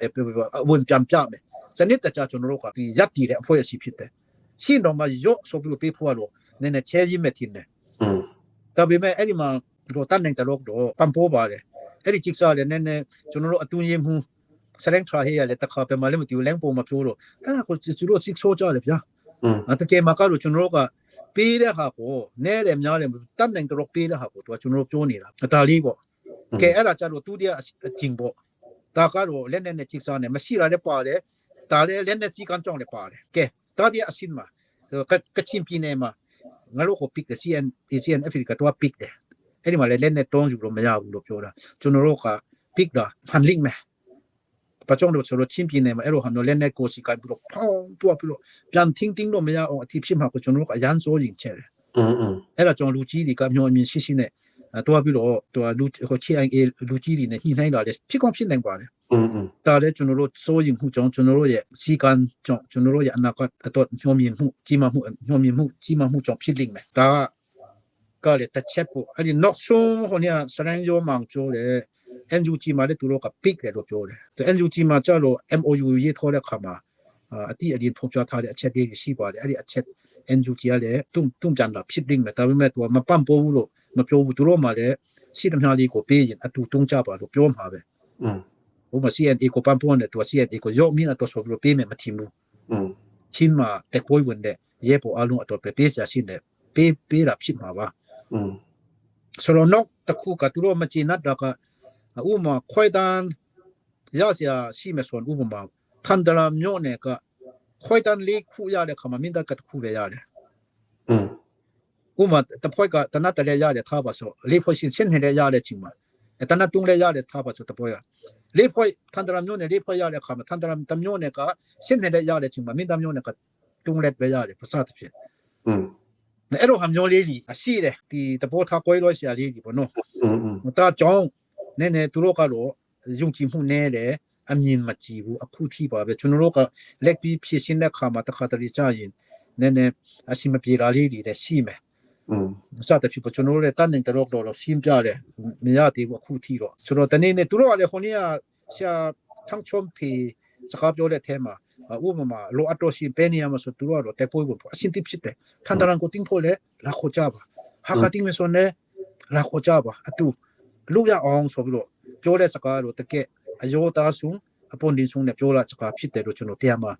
ဝင်ပြန်ပြမယ်စနစ်တကျကျွန်တော်တို့ကဒီရက်တည်တဲ့အဖွဲ့အစည်းဖြစ်တယ်ရှိတော့မှရော့ဆိုပြီးတော့ပေးဖို့လို့နည်းနည်းချဲကြီးမဲ့တင်တယ်ဒါပေမဲ့အဲ့ဒီမှာတော့တန်းနိုင်တော့ပန်ပိုးပါတယ်အဲ့ဒီချစ်စားလည်းနည်းနည်းကျွန်တော်တို့အတူရင်မှုစရင်ထရာဟေးရတဲ့တခါပဲမလည်းမတူလန်းပုံမပြောတော့အဲ့ဒါကိုသူတို့စစ်ဆိုးကြတယ်ဗျာတကယ်မှာကတော့ကျွန်တော်တို့ကပေးတဲ့ဟာကိုနဲတယ်များတယ်တန်းနိုင်တော့ပေးတဲ့ဟာကိုသူကကျွန်တော်တို့ပြောနေတာဒါလေးပေါ့ကဲအဲ့ဒါကြတော့သူတည်းအကျင်ပေါ့ဒါကတော့လက်နဲ့ချစ်စားနဲ့မရှိရတဲ့ပါတယ်ဒါလည်းလက်နဲ့စီကန်ကြောင်းလည်းပါတယ်ကဲဒါတည်းအရှင်းမှာကချင်းပြည်နယ်မှာငါတို့ကို pick တဲ့ ASEAN Africa တော့ pick တယ်အဲ့ဒီမှာလည်းလက်နဲ့တောင်းယူလို့မရဘူးလို့ပြောတာကျွန်တော်တို့က pick တာ handling မယ်ပကြောင့်တော့ဆိုတော့ချင်းပြည်နယ်မှာအဲ့လိုဟာမျိုးလက်နဲ့ကိုစီကိုပြီးတော့ဖောင်းတွားပြီးတော့ပြန်တင်းတော့မရအောင်အထီးဖြစ်မှာကိုကျွန်တော်တို့အရန်စိုးရင်ချဲတယ်အဲ့ဒါကြောင့်လူကြီးတွေကမျိုးအမြင်ရှိနဲ့တွားပြီးတော့လူဟို KIA လူကြီးတွေနဲ့ညှိနှိုင်းလာတယ်ဖြစ်ကောင်းဖြစ်နိုင်ပါတယ်ဒါလည်းကျွန်တော်တို့စိုးရင်မှုကြောင့်ကျွန်တော်တို့ရဲ့စီကံကြောင့်ကျွန်တော်တို့ရဲ့အနာဂတ်အတွက်မျိုးမြင်မှုကြီးမားမှုမျိုးမြင်မှုကြီးမားမှုကြောင့်ဖြစ်လိမ့်မယ်ဒါကလည်းတစ်ချက်ပေါ့အဲ့ဒီ not so ဟိုနေစရန်ရောမှန်ပြောတယ်NUG မှာလည်းသူတို့က pick တယ်လို့ပြောတယ်။ NUG မှာကျတော့ MOU ရေးထိုးတဲ့ခါမှာအတိအလင်းဖော်ပြထားတဲ့အချက်တွေရှိပါတယ်။အဲ့ဒီအချက် NUG ကလည်းတုံ့ပြန်တာဖြစ်နေတယ်။ဒါပေမဲ့သူကမပန့်ပိုးဘူးလို့မပြောဘူးသူတို့မှလည်းစီတမျှလေးကိုပေးရင်အတူတုံ့ကြပါလို့ပြောမှာပဲ။ဟိုမှာ CNA ကိုပန့်ပိုးနေသူက CNA ကိုရော့မင်းတော့ဆိုပြီးပေးမယ်မထင်ဘူး။ချင်းမှာတက်ပွဲဝင်တဲ့ရဲပေါ်အလုံးအတော့ပေးချာရှိတယ်ပေးတာဖြစ်မှာပါ။ဆိုတော့တော့တခုကသူတို့မချင်တော့ကဥမာခွိုင်တန်ရစရာရှိမယ်ဆိုဥပမာထန်ဒလာမျိုးနဲ့ကခွိုင်တန်လေးခုရတဲ့ခါမှာမင်းတကတခုပဲရတယ်ဥမာတပွဲကတနတ်တလေရတယ်ထားပါဆိုလေးဖွဲ့ရှင်နေရရတဲ့ချိန်မှာတနတ်တုံးလေရတဲ့ထားပါဆိုတပွဲကလေးဖွဲ့ထန်ဒလာမျိုးနဲ့လေးဖွဲ့ရတဲ့ခါမှာထန်ဒလာတမျိုးနဲ့ကရှင်းနေရတဲ့ချိန်မှာမင်းတမျိုးနဲ့ကတုံးလက်ပဲရတယ်ပစတ်ဖြစ်အဲ့လိုဟာမျိုးလေးကြီးအရှိတယ်ဒီတဘောထားကွဲလို့ဆရာလေးကြီးပေါ့နော်ဒါကြောင့်နည်းနည်းသူတို့ကတော့ယုံကြည်မှုနည်းတယ်အမြင်မကြည့်ဘူးအခုထိပါပဲကျွန်တော်တို့ကလက်ပြီးဖြည့်ရှင်းတဲ့ခါမှာတခါတလေကြာရင်နည်းနည်းအရှိမပြေတာလေးတွေလည်းရှိမယ်စတဲ့ဖြစ်ကျွန်တော်တို့လည်းတန်းနေတော့ရှင်းပြတယ်မရသေးဘူးအခုထိတော့ဆိုတော့တနေ့နဲ့သူတို့ကလည်းခုနေ့ကဆရာထန်းချုံဖေစကားပြောတဲ့အဲမှာ ဥပမာလိုအပ်တော့ရှိပဲနေရမှာဆိုသူတို့ကတော့တက်ပိုးဖို့အရှင်းတိဖြစ်တယ်ထန်တရန်ကိုတင်းဖို့လေလာခေါ်ကြပါဟာခတိမဆိုနဲ့လာခေါ်ကြပါအတူလူရအောင်ဆိုပြီးတော့ပြောတဲ့စကားတော့တကယ်အယောသားဆုံးအပွန်ဒီဆုံးနဲ့ပြောလာစကားဖြစ်တယ်လို့ကျွန်တော်တရားမှာ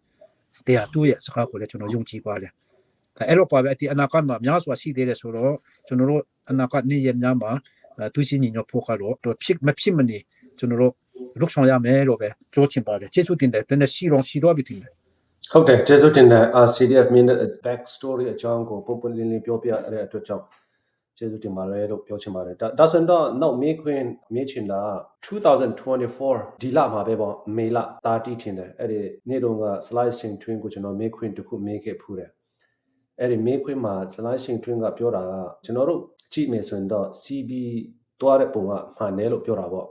တရားတူရဲ့စကားကိုလည်းကျွန်တော်ယုံကြည်ပါတယ်အဲ့လိုပါပဲဒီအနာဂတ်မှာများစွာရှိသေးတယ်ဆိုတော့ကျွန်တော်တို့အနာဂတ်နေ့ရက်များမှာသူရှိညီညွတ်ဖို့ကတော့ဖြစ်မဖြစ်မနေကျွန်တော်တို့လုဆောင်ရမယ်လို့ပဲပြောချင်ပါတယ်ကျေးဇူးတင်တယ်တနေ့ရှိတော့ပြီတင်တယ်ဟုတ်တယ်ကျေးဇူးတင်တယ် CDF minute back story အကြောင်းကိုပုံပွင့်လင်းလင်းပြောပြရတဲ့အတွက်ကြောင့်ကျေးဇူးတင်ပါတယ်လို့ပြောချင်ပါတယ်ဒါဆိုတော့နောက်မေးခွန်းမေးချင်တာ2024ဒီလမှာပဲပေါ့မေလ30ထင်တယ်အဲ့ဒီနေ့တုန်းက slicing twin ကိုကျွန်တော်မေးခွန်းတစ်ခုမေးခဲ့ဖူးတယ်အဲ့ဒီမေးခွန်းမှာ slicing twin ကပြောတာကကျွန်တော်တို့ကြည့်မယ်ဆိုရင်တော့ CB တွားတဲ့ပုံကမှန်တယ်လို့ပြောတာပေါ့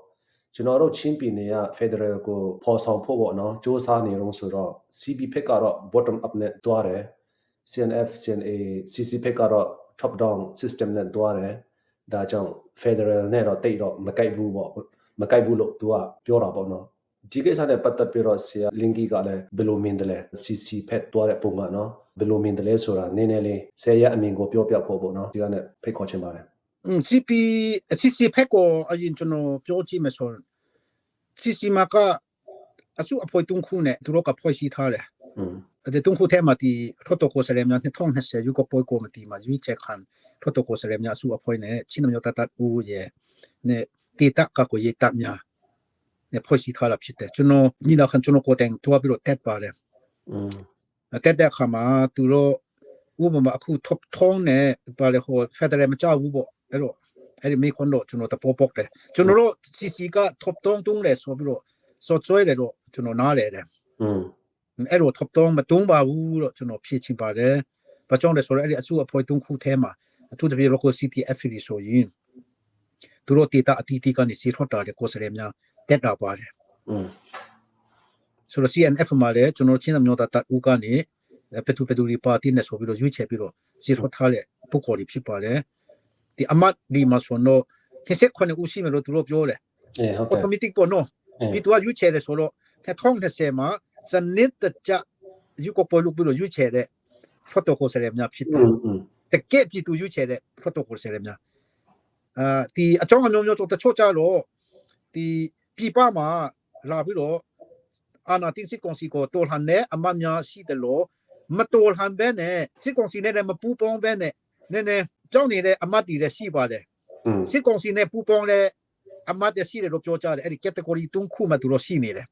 ကျွန်တော်တို့ချင်းပြည်နယ်က Federal ကိုပေါ်ဆောင်ဖို့ပေါ့နော်စ조사နေတော့ဆိုတော့ CB ဖက်ကတော့ bottom up နဲ့တွားတယ် CNF CNA CC ဖက်ကတော့ top down system နဲ့တွားတယ်ဒါကြောင့် Federal နဲ့တော့တိတ်တော့မကြိုက်ဘူးပေါ့မကြိုက်ဘူးလို့သူကပြောတာပေါ့နော်ဒီကိစ္စနဲ့ပတ်သက်ပြီးတော့ဆရာလင်ဂီကလည်းဘယ်လိုမြင်တယ်လဲ CC ဖက်တွားတဲ့ပုံကနော်ဘယ်လိုမြင်တယ်လဲဆိုတာနည်းနည်းလေးဆရာရဲ့အမြင်ကိုပြောပြဖို့ပေါ့နော်ဒီကနေ့ဖိတ်ခေါ်ချင်ပါတယ်CC ဖက်ကိုအရင်ကျွန်တော်ပြောကြည့်မယ်ဆို CC မှာကအစုအဖွဲ့တုံးခုနဲ့သူတို့ကဖွဲ့စည်းထားတယ်ဒီတုံးခုထဲမှာဒီထတ်ကိုစရမ်များထုံးနေစေယူကပွဲကိုမတီမှာယူချက်ခံထတ်ကိုစရမ်များအစုအဖွဲ့နဲ့ချင်းမျိုးတတ်ဦးရဲ့နဲ့တေတကကိုရတမြနဲ့ဖွဲ့စည်းထားတာဖြစ်တယ်ကျွန်တော်ညီလာခံကျွန်တော်ကိုတင်တွားပြီးတော့တက်ပါတယ်တက်တဲ့ခါမှာသူတို့ဥပမာအခု top ထုံးနဲ့ပါလေဟို Federal မကြောက်ဘူးပေါ့အဲ့ဒီမိခွန်းတော့ကျွန်တော်တပေါ်ပေါက်တယ်ကျွန်တော်တို့ CC က top တုံးလဲဆိုပြီးတော့စော့ဆွဲတယ်တော့ကျွန်တော်နားလေတယ်အဲ့တော့ top မတုံးပါဘူးတော့ကျွန်တော်ဖြည့်ချင်ပါတယ်ဘာကြောင့်လဲဆိုတော့အဲ့ဒီအစုအဖွဲ့တုံးခုထဲမှာအထူးသဖြင့် local CTF တွေဆိုရင်သူတို့ဒေတာအတီးတီးကနေစီထောက်တာတဲ့ကိုယ်စရဲများတက်တာပါတယ်ဆိုတော့ CNF မှာလည်းကျွန်တော်ချင်းအမျိုးသားတပ်ဦးကနေပတူရီပါတီနဲ့ဆိုပြီးတော့ရွေးချယ်ပြီးတော့စီထောက်ထားတဲ့ပုဂ္ဂိုလ်တွေဖြစ်ပါတယ်ဒီအမတ်ဒီမှာဆိုတော့29ဦးရှိမယ်လို့သူတို့ပြောတယ်ဟုတ်တယ် automatic ပေါ့နော်ဒီတော့ရွေးချယ်တယ်ဆိုတော့2020မှာစနစ်တကျယူကိုပေါ်လို့ပြီးတော့ရွေးချယ်တဲ့ protocol စရဲများဖြစ်တယ်တကယ်ပြည်သူရွေးချယ်တဲ့ protocol စရဲများဒီအကြောင်းအမျိုးမျိုးတော့တချို့ကြတော့ဒီပြည်ပမှာလာပြီးတော့အာနာတင်စစ်ကောင်စီကိုတော်လှန်တဲ့အမများရှိတယ်လို့မတော်လှန်ဘဲနဲ့စစ်ကောင်စီနဲ့မပူးပေါင်းဘဲနဲ့နည်းနည်းကြောင်းနေတဲ့အမတ်တွေလည်းရှိပါတယ်စစ်ကောင်စီနဲ့ပူးပေါင်းတဲ့အမတ်တွေရှိတယ်လို့ပြောကြတယ်အဲ့ဒီ category 3ခုမှသူတို့ရှိနေတယ်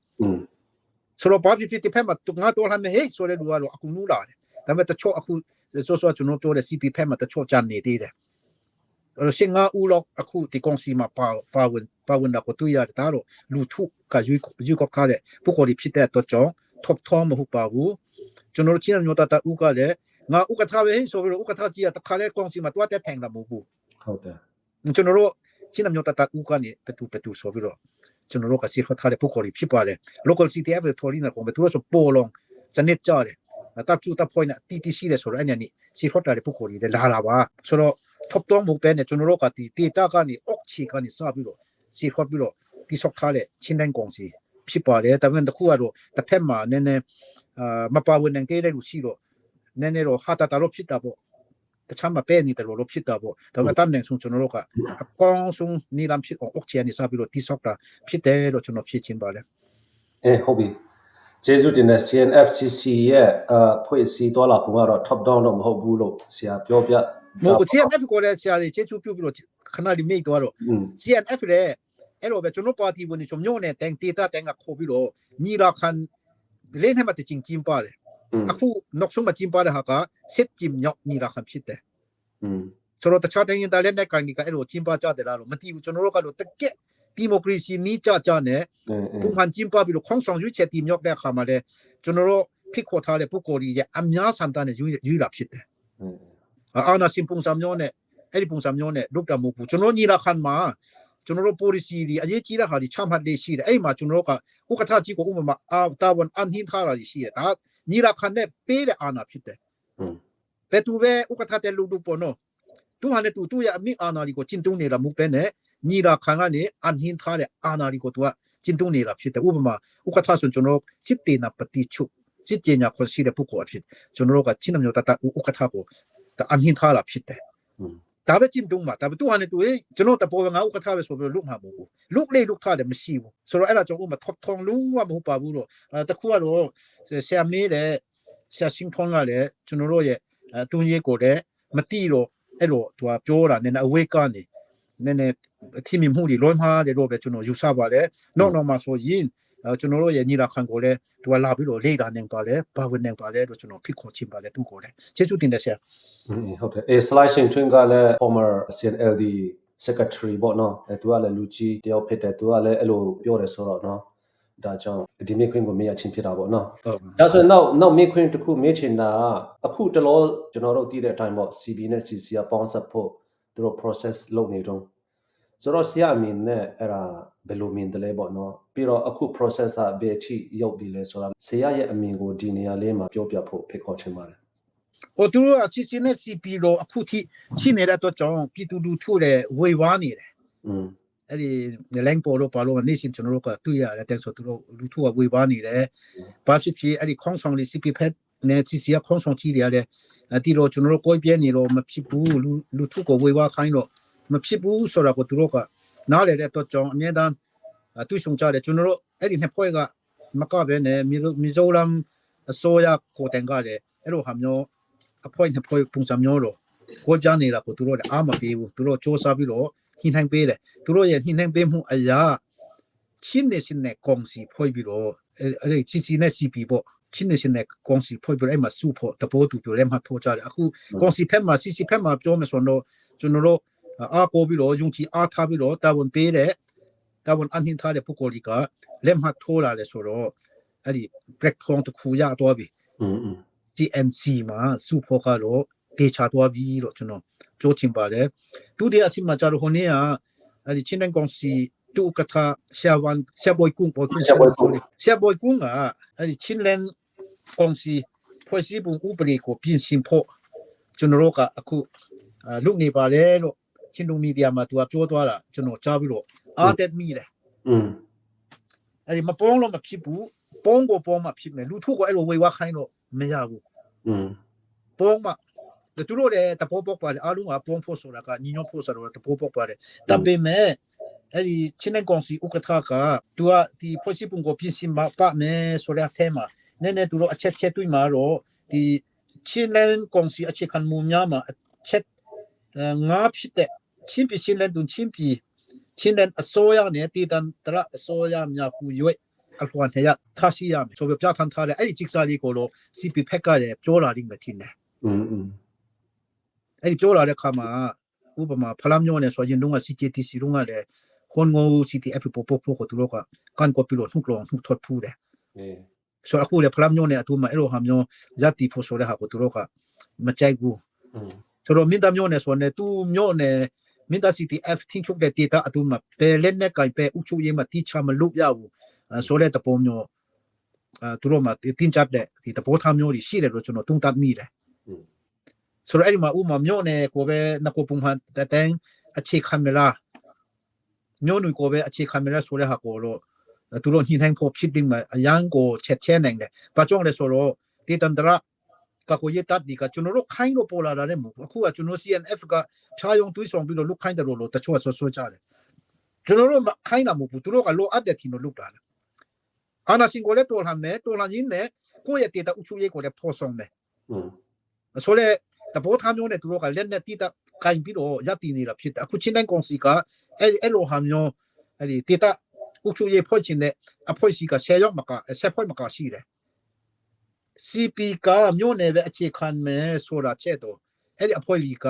ဆိုတော့ဘာဖြစ်ဖြစ်ဒီဖက်မှာငါတော်လှန်မယ်ဟေးဆိုတဲ့လူကတော့အခုနူးလာတယ်ဒါပေမဲ့တချို့အခုဆိုကျွန်တော်ပြောတဲ့ CP ဖက်မှာတချို့ကြံနေသေးတယ်အဲ့တော့ရှင်ငါဦးလောက်အခုဒီကောင်စီမှာပါဝင်တော့တူရတယ်ဒါတော့လူထုကယူကခါတဲ့ပုဂ္ဂိုလ်ဖြစ်တဲ့တော့ကြောင့် top မဟုတ်ပါဘူးကျွန်တော်ချင်းမျိုးတာဦးကလည်းငါဥက္ကဋ္ဌပဲဆိုပြီးတော့ဥက္ကဋ္ဌကြီးကတခါလေကောင်စီမှာတွားတက်ထိုင်လာမဟုတ်ဘူးဟုတ်တယ်ကျွန်တော်တို့ချင်းမျိုးတာဦးကနေပတူဆိုပြီးတော့ကျွန်တော်တို့ကစီဖတ်ထားတဲ့ပုဂ္ဂိုလ်ဖြစ်ပါတယ် local CTF ထော်ရီနာကောင်ပဲသူတို့ဆိုပိုလုံးစနစ်ကြတယ်တပ်ကျူတပ်ဖွင့်တဲ့ TTC လေဆိုတော့အဲ့ဒီစီဖတ်ထားတဲ့ပုဂ္ဂိုလ်တွေလာတာပါဆိုတော့ top မဟုတ်ပဲနဲ့ကျွန်တော်တို့ကဒီ data ကနေအောက်ချီကနေစပြီးတော့စီဖတ်ပြီးတော့ဒီဆော့ထားတဲ့ချင်းတိုင်းကောင်စီဖြစ်ပါတယ်ဒါပေမဲ့တခုကတော့တစ်ဖက်မှာနည်းနည်းမပါဝင်နိုင်တဲ့လူရှိတော့နည်းနည်းတော့ဟာတာလို့ဖြစ်တာပေါ့တခြားမပဲနေတယ်လို့ဖြစ်တာပေါ့ဒါပေမဲ့တန်းနေဆုံးကျွန်တော်တို့ကအကောင်းဆုံးနေလမ်းဖြစ်အောင်အောက်ချီကနေစပြီးတော့တိဆော့တာဖြစ်တယ်လို့ကျွန်တော်ဖြစ်ချင်ပါတယ်ဟုတ်ပြီကျေးဇူးတင်တဲ့ CNFCC ရဲ့ဖွဲ့စည်းသွားလာပုံကတော့ top down တော့မဟုတ်ဘူးလို့ဆရာပြောပြမဟုတ်ဘူး CNF ကိုလည်းဆရာလေးကျေးဇူးပြုပြီးတော့ခဏလေးမိတ်သွားတော့ CNF လည်းအဲ့လိုပဲကျွန်တော်ပါတီဝင်ကျွန်တော်နဲ့တန်တေတာတန်ကခေါ်ပြီးတော့ညီလာခံလေးနဲ့မှတချင်းချင်းပါတယ်အခုနောက်ဆုံးမှချင်းပါတယ်ဟာကစစ်ချင်းညောက်ညီလာခံဖြစ်တယ်ဆိုတော့တခြားတိုင်းတားလက်နဲ့ကန်ဒီကအဲ့လိုချင်းပါကြတယ်လားလို့မသိဘူးကျွန်တော်တို့ကတော့တကက်ဒီမိုကရေစီနီးကြနဲ့ပုံမှန်ချင်းပါပြီးတော့ခေါင်းဆောင်ရွေးချယ်တီမြောက်တဲ့အခါမှာလည်းကျွန်တော်တို့ဖိတ်ခေါ်ထားတဲ့ပုဂ္ဂိုလ်ကြီးရဲ့အများဆန္ဒနဲ့ယူလာဖြစ်တယ်အာနာစင်ပုံစံမျိုးနဲ့အဲ့ဒီပုံစံမျိုးနဲ့လုပ်တာမဟုတ်ဘူးကျွန်တော်ညီလာခံမှာကျွန်တော်တို့ policy တွေအရေးကြီးတဲ့ဟာတွေချမှတ်လေးရှိတယ်အဲ့မှာကျွန်တော်တို့ကဥက္ကဋ္ဌကြီးကိုဥပမာတာဝန်အန်ဟင်းထားတာရှိတယ်ဒါညီလာခံနဲ့ပေးတဲ့အာဏာဖြစ်တယ်ဘယ်သူပဲဥက္ကဋ္ဌတဲ့လူပေါ်နော်သူဟာနဲ့သူရဲ့အမိအာဏာတွေကိုကျင့်သုံးနေတာမဟုတ်ပဲနဲ့ညီလာခံကနေအန်ဟင်းထားတဲ့အာဏာတွေကိုသူကကျင့်သုံးနေတာဖြစ်တယ်ဥပမာဥက္ကဋ္ဌဆိုကျွန်တော်စစ်တေနာပတိချုပ် စစ်ကြေညာคนစီတဲ့ပုဂ္ဂိုလ်အဖြစ်ကျွန်တော်တို့ကချင်းနှမျိုးတတဥက္ကဋ္ဌကိုအန်ဟင်ထားလာဖြစ်တယ်ဒါပဲချင်းတုံးမှာဒါပဲသူဟာနေသူကျွန်တော်တပေါ်ငါဥက္ကဋ္ဌပဲဆိုပြီးလုမှာမဟုတ်ဘူးလုလေလုထားတယ်မရှိဘူးဆိုတော့အဲ့ဒါကြောင့်ဥမာထောက်ထုံလုံးဝမဟုတ်ပါဘူးလို့တခုကတော့ဆရာမေးတယ်ဆရာရှင်းထုံးကလည်းကျွန်တော်တို့ရဲ့တွင်းရေးကိုလည်းမတိတော့အဲ့လိုသူကပြောတာနည်းနည်းအဝေးကနေနည်းနည်းအထင်မြင်မှုတွေလွန်မှားတယ်လို့ပဲကျွန်တော်ယူဆပါတယ်နောက်မှာဆိုရင်ကျွန်တော်တို့ရဲ့ညီလာခံကိုလည်းသူကလာပြီးတော့လေ့လာနေပါလေဘာဝင်နေပါလေလို့ကျွန်တော်ဖိခေါ်ချင်ပါလေသူကိုလည်းကျေးဇူးတင်တယ်ဆရာဟုတ်တယ် sliding twin ကလည်း former CNLD secretary ပေါ့နော်သူကလည်းလူကြီးတယောက်ဖြစ်တယ်သူကလည်းအဲ့လိုပြောတယ်ဆိုတော့နော်ဒါကြောင့်ဒီမိခွင်းကိုမေးရချင်းဖြစ်တာပေါ့နော်ဒါဆိုရင်နောက်မိခွင်းတစ်ခုမေးချင်တာအခုတလောကျွန်တော်တို့သိတဲ့အတိုင်းပေါ့ CB နဲ့ CC ကပေါင်းစပ်ဖို့သူတို့ process လုပ်နေတော့ဆိုတော့ဆရာအမင်းနဲ့အဲ့ဒါဘယ်လိုမြင်တယ်လဲပေါ့နော်ပြီးတော့အခု process ကဘယ်အထိရောက်ပြီလဲဆိုတာဆရာရဲ့အမြင်ကိုဒီနေရာလေးမှာပြောပြဖို့ဖိတ်ခေါ်ချင်ပါတယ်သူတို့အချင်းချင်းနဲ့ CP တော့အခုထိရှိနေတဲ့အတွက်ကြောင့်ပြည်သူလူထုလည်းဝေဝါးနေတယ်အဲ့ဒီ link ပေါ်လို့ပါလို့နေရှင်ကျွန်တော်တို့ကတွေ့ရတယ်တဲ့ဆိုသူတို့လူထုကဝေဝါးနေတယ်ဘာဖြစ်ဖြစ်အဲ့ဒီခေါင်းဆောင်လေး CP ဖက်နဲ့ CC ကခေါင်းဆောင်ကြီးတွေရတယ်ဒီလိုကျွန်တော်တို့ကိုပြင်းနေလို့မဖြစ်ဘူးလူထုကိုဝေဝါးခိုင်းလို့မဖြစ်ဘူးဆိုတော့သူတို့ကနားလေတဲ့အတွက်ကြောင့်အမြဲတမ်းတွေ့ဆုံကြတယ်ကျွန်တော်တို့အဲ့ဒီနှစ်ဖွဲ့ကမကဘဲနဲ့မီဇိုရမ်အစိုးရကိုတင်ကြတယ်အဲ့လိုဟာမျိုးအဖွဲ့နှစ်ဖွဲ့ပုံစံမျိုးတော့ကိုပြနေတာကိုသူတို့လည်းအားမပေးဘူးသူတို့စ조사ပြီးတော့ညှိနှိုင်းပေးတယ်သူတို့ရဲ့ညှိနှိုင်းပေးမှုအရာချင်းနေချင်းနဲ့ကောင်စီဖွဲ့ပြီးတော့အဲ့ဒီ CC နဲ့ CP ပေါ့ချင်းနေချင်းနဲ့ကောင်စီဖွဲ့ပြီးအဲ့မှာစုဖို့တပိုးတူပြလဲမှထိုးကြတယ်အခုကောင်စီဖက်မှာ CC ဖက်မှာပြောမယ်ဆိုတော့ကျွန်တော်တို့အားကိုပြီးတော့ယုံကြည်အားထားပြီးတော့တာဝန်ပေးတယ်တာဝန်အနှင်းထားတဲ့ပုဂ္ဂိုလ်ကလက်မှတ်ထိုးလာတယ်ဆိုတော့အဲ့ဒီ platform တစ်ခုရတော့ပြီGNC မှာစုဖို့ကတော့တေချာတော့ပြီလို့ကျွန်တော်ပြောချင်ပါတယ်ဒုတိယအစီအမံကြတော့ဟိုနေ့ကအဲ့ဒီချင်းတန်ကောင်စီတူကထာဆရာဘွိုင်ကွန်းကအဲ့ဒီချင်းလန်ကောင်စီဖွဲ့စည်းပုံဥပဒေကိုပြင်ဆင်ဖို့ကျွန်တော်တို့ကအခုလုပ်နေပါလေလို့ချင်းလူမီဒီယာမှာသူကပြောသွားတာကျွန်တော်ကြားပြီးတော့အားတက်မိတယ်အဲ့ဒီမပေါင်းလို့မဖြစ်ဘူးပေါင်းကိုပေါင်းမှဖြစ်မယ်လူထုကိုအဲ့လိုဝေဝါခိုင်းလို့မရဘူးပေါင်းမှသူတို့လည်းတပိုးပေါက်ပါတယ်အားလုံးကပေါင်းဖို့ဆိုတာကညီညွတ်ဖို့ဆိုတော့တပိုးပေါက်ပါတယ်ဒါပေမဲ့အဲ့ဒီချင်းနဲ့ကောင်စီဥက္ကဋ္ဌကသူကဒီဖွဲ့စည်းပုံကိုပြင်ဆင်ပါမယ်ဆိုတဲ့အထက်မှာနည်းနည်းသူတို့အချက်တွေ့မှာတော့ဒီချင်းနဲ့ကောင်စီအခြေခံမှုများမှာအချက်ငါးဖြစ်တဲ့ချင်းပြည်ချင်းနဲ့ဒုချင်းပြည်ချင်းနဲ့အစိုးရနဲ့တည်တံတရအစိုးရများခုရွေးအလွန်ထရထားရှိရမယ်ဆိုပြီးပြဋ္ဌာန်းထားတဲ့အဲ့ဒီจิกစာလေးကိုတော့ CP ဖက်ကလည်းပြောလာတယ်မထင်နဲ့အဲ့ဒီပြောလာတဲ့ခါမှာဥပမာဖလမ်ညိုနဲ့ဆိုရင်တော့ CTTC လုံးကလည်းခွန်ငို CTF ပို့ကိုသူတို့ကကန်ကိုပီလိုထုလောထုထတ်ဖူးတယ်ဆိုတော့အခုလေဖလမ်ညိုနဲ့အတူမှာအဲ့လိုဟာမျိုးဇာတိဖို့ဆိုတဲ့ဟာကိုသူတို့ကမကြိုက်ဘူးဆိုတော့မင်းသားမျိုးနဲ့ဆိုနေသူမျိုးနဲ့မင်းသား CTF ထင်းချုပ်တဲ့ data အတူမှာပဲလက်နဲ့ကင်ပဲဥချုပ်ရေးမှာတိချမလုပ်ရဘူးဆိုတဲ့တပုံမျိုးသူတို့မှာတင်းကျပ်တဲ့ဒီတပေါ်ထားမျိုးတွေရှိတယ်လို့ကျွန်တော်တုံ့တက်မိတယ်ဆိုတော့အဲ့ဒီမှာဥမာမျိုးနဲ့ကိုပဲနကိုပုံဟန်တဲ့အခြေခံမလားမျိုးနွေကိုပဲအခြေခံမလားဆိုတဲ့ဟာကိုတော့သူတို့ညှိနှိုင်းဖို့ဖြစ်ပြီးမှအရန်ကိုချက်နိုင်တယ်ဘာကြောင့်လဲဆိုတော့ဒီတန်တရာကကိုရတတ်ဒီကကျွန်တော်တို့ခိုင်းလို့ပေါ်လာတယ်မဟုတ်အခုကကျွန်တော် CNF ကဖြားယုံတွေးဆောင်ပြီးတော့လုခိုင်းတယ်လို့တချို့ကဆိုကြတယ်ကျွန်တော်တို့ခိုင်းတာမဟုတ်ဘူးသူတို့ကလိုအပ်တဲ့ทีမလုတာအာနာစင်ကိုလည်းတော်လှန်မယ်တော်လှန်ရင်းနဲ့ကိုယ့်ရဲ့ဒေတာဥချုရေးကိုလည်းဖော်ဆောင်မယ်ဆိုတော့တဘောထားမျိုးနဲ့သူတို့ကလက်နဲ့တိတကိုင်ပြီးတော့ရပ်တည်နေတာဖြစ်တယ်အခုချင်းတိုင်းကောင်စီကအဲ့လိုဟာမျိုးအဲ့ဒီဒေတာဥချုရေးဖွဲ့ချင်တဲ့အဖွဲ့စီက10ရောက်မက10ဖွဲ့မကရှိတယ် CP ကမျိုးနဲ့ပဲအခြေခံမယ်ဆိုတာချက်တော့အဲ့ဒီအဖွဲ့လီက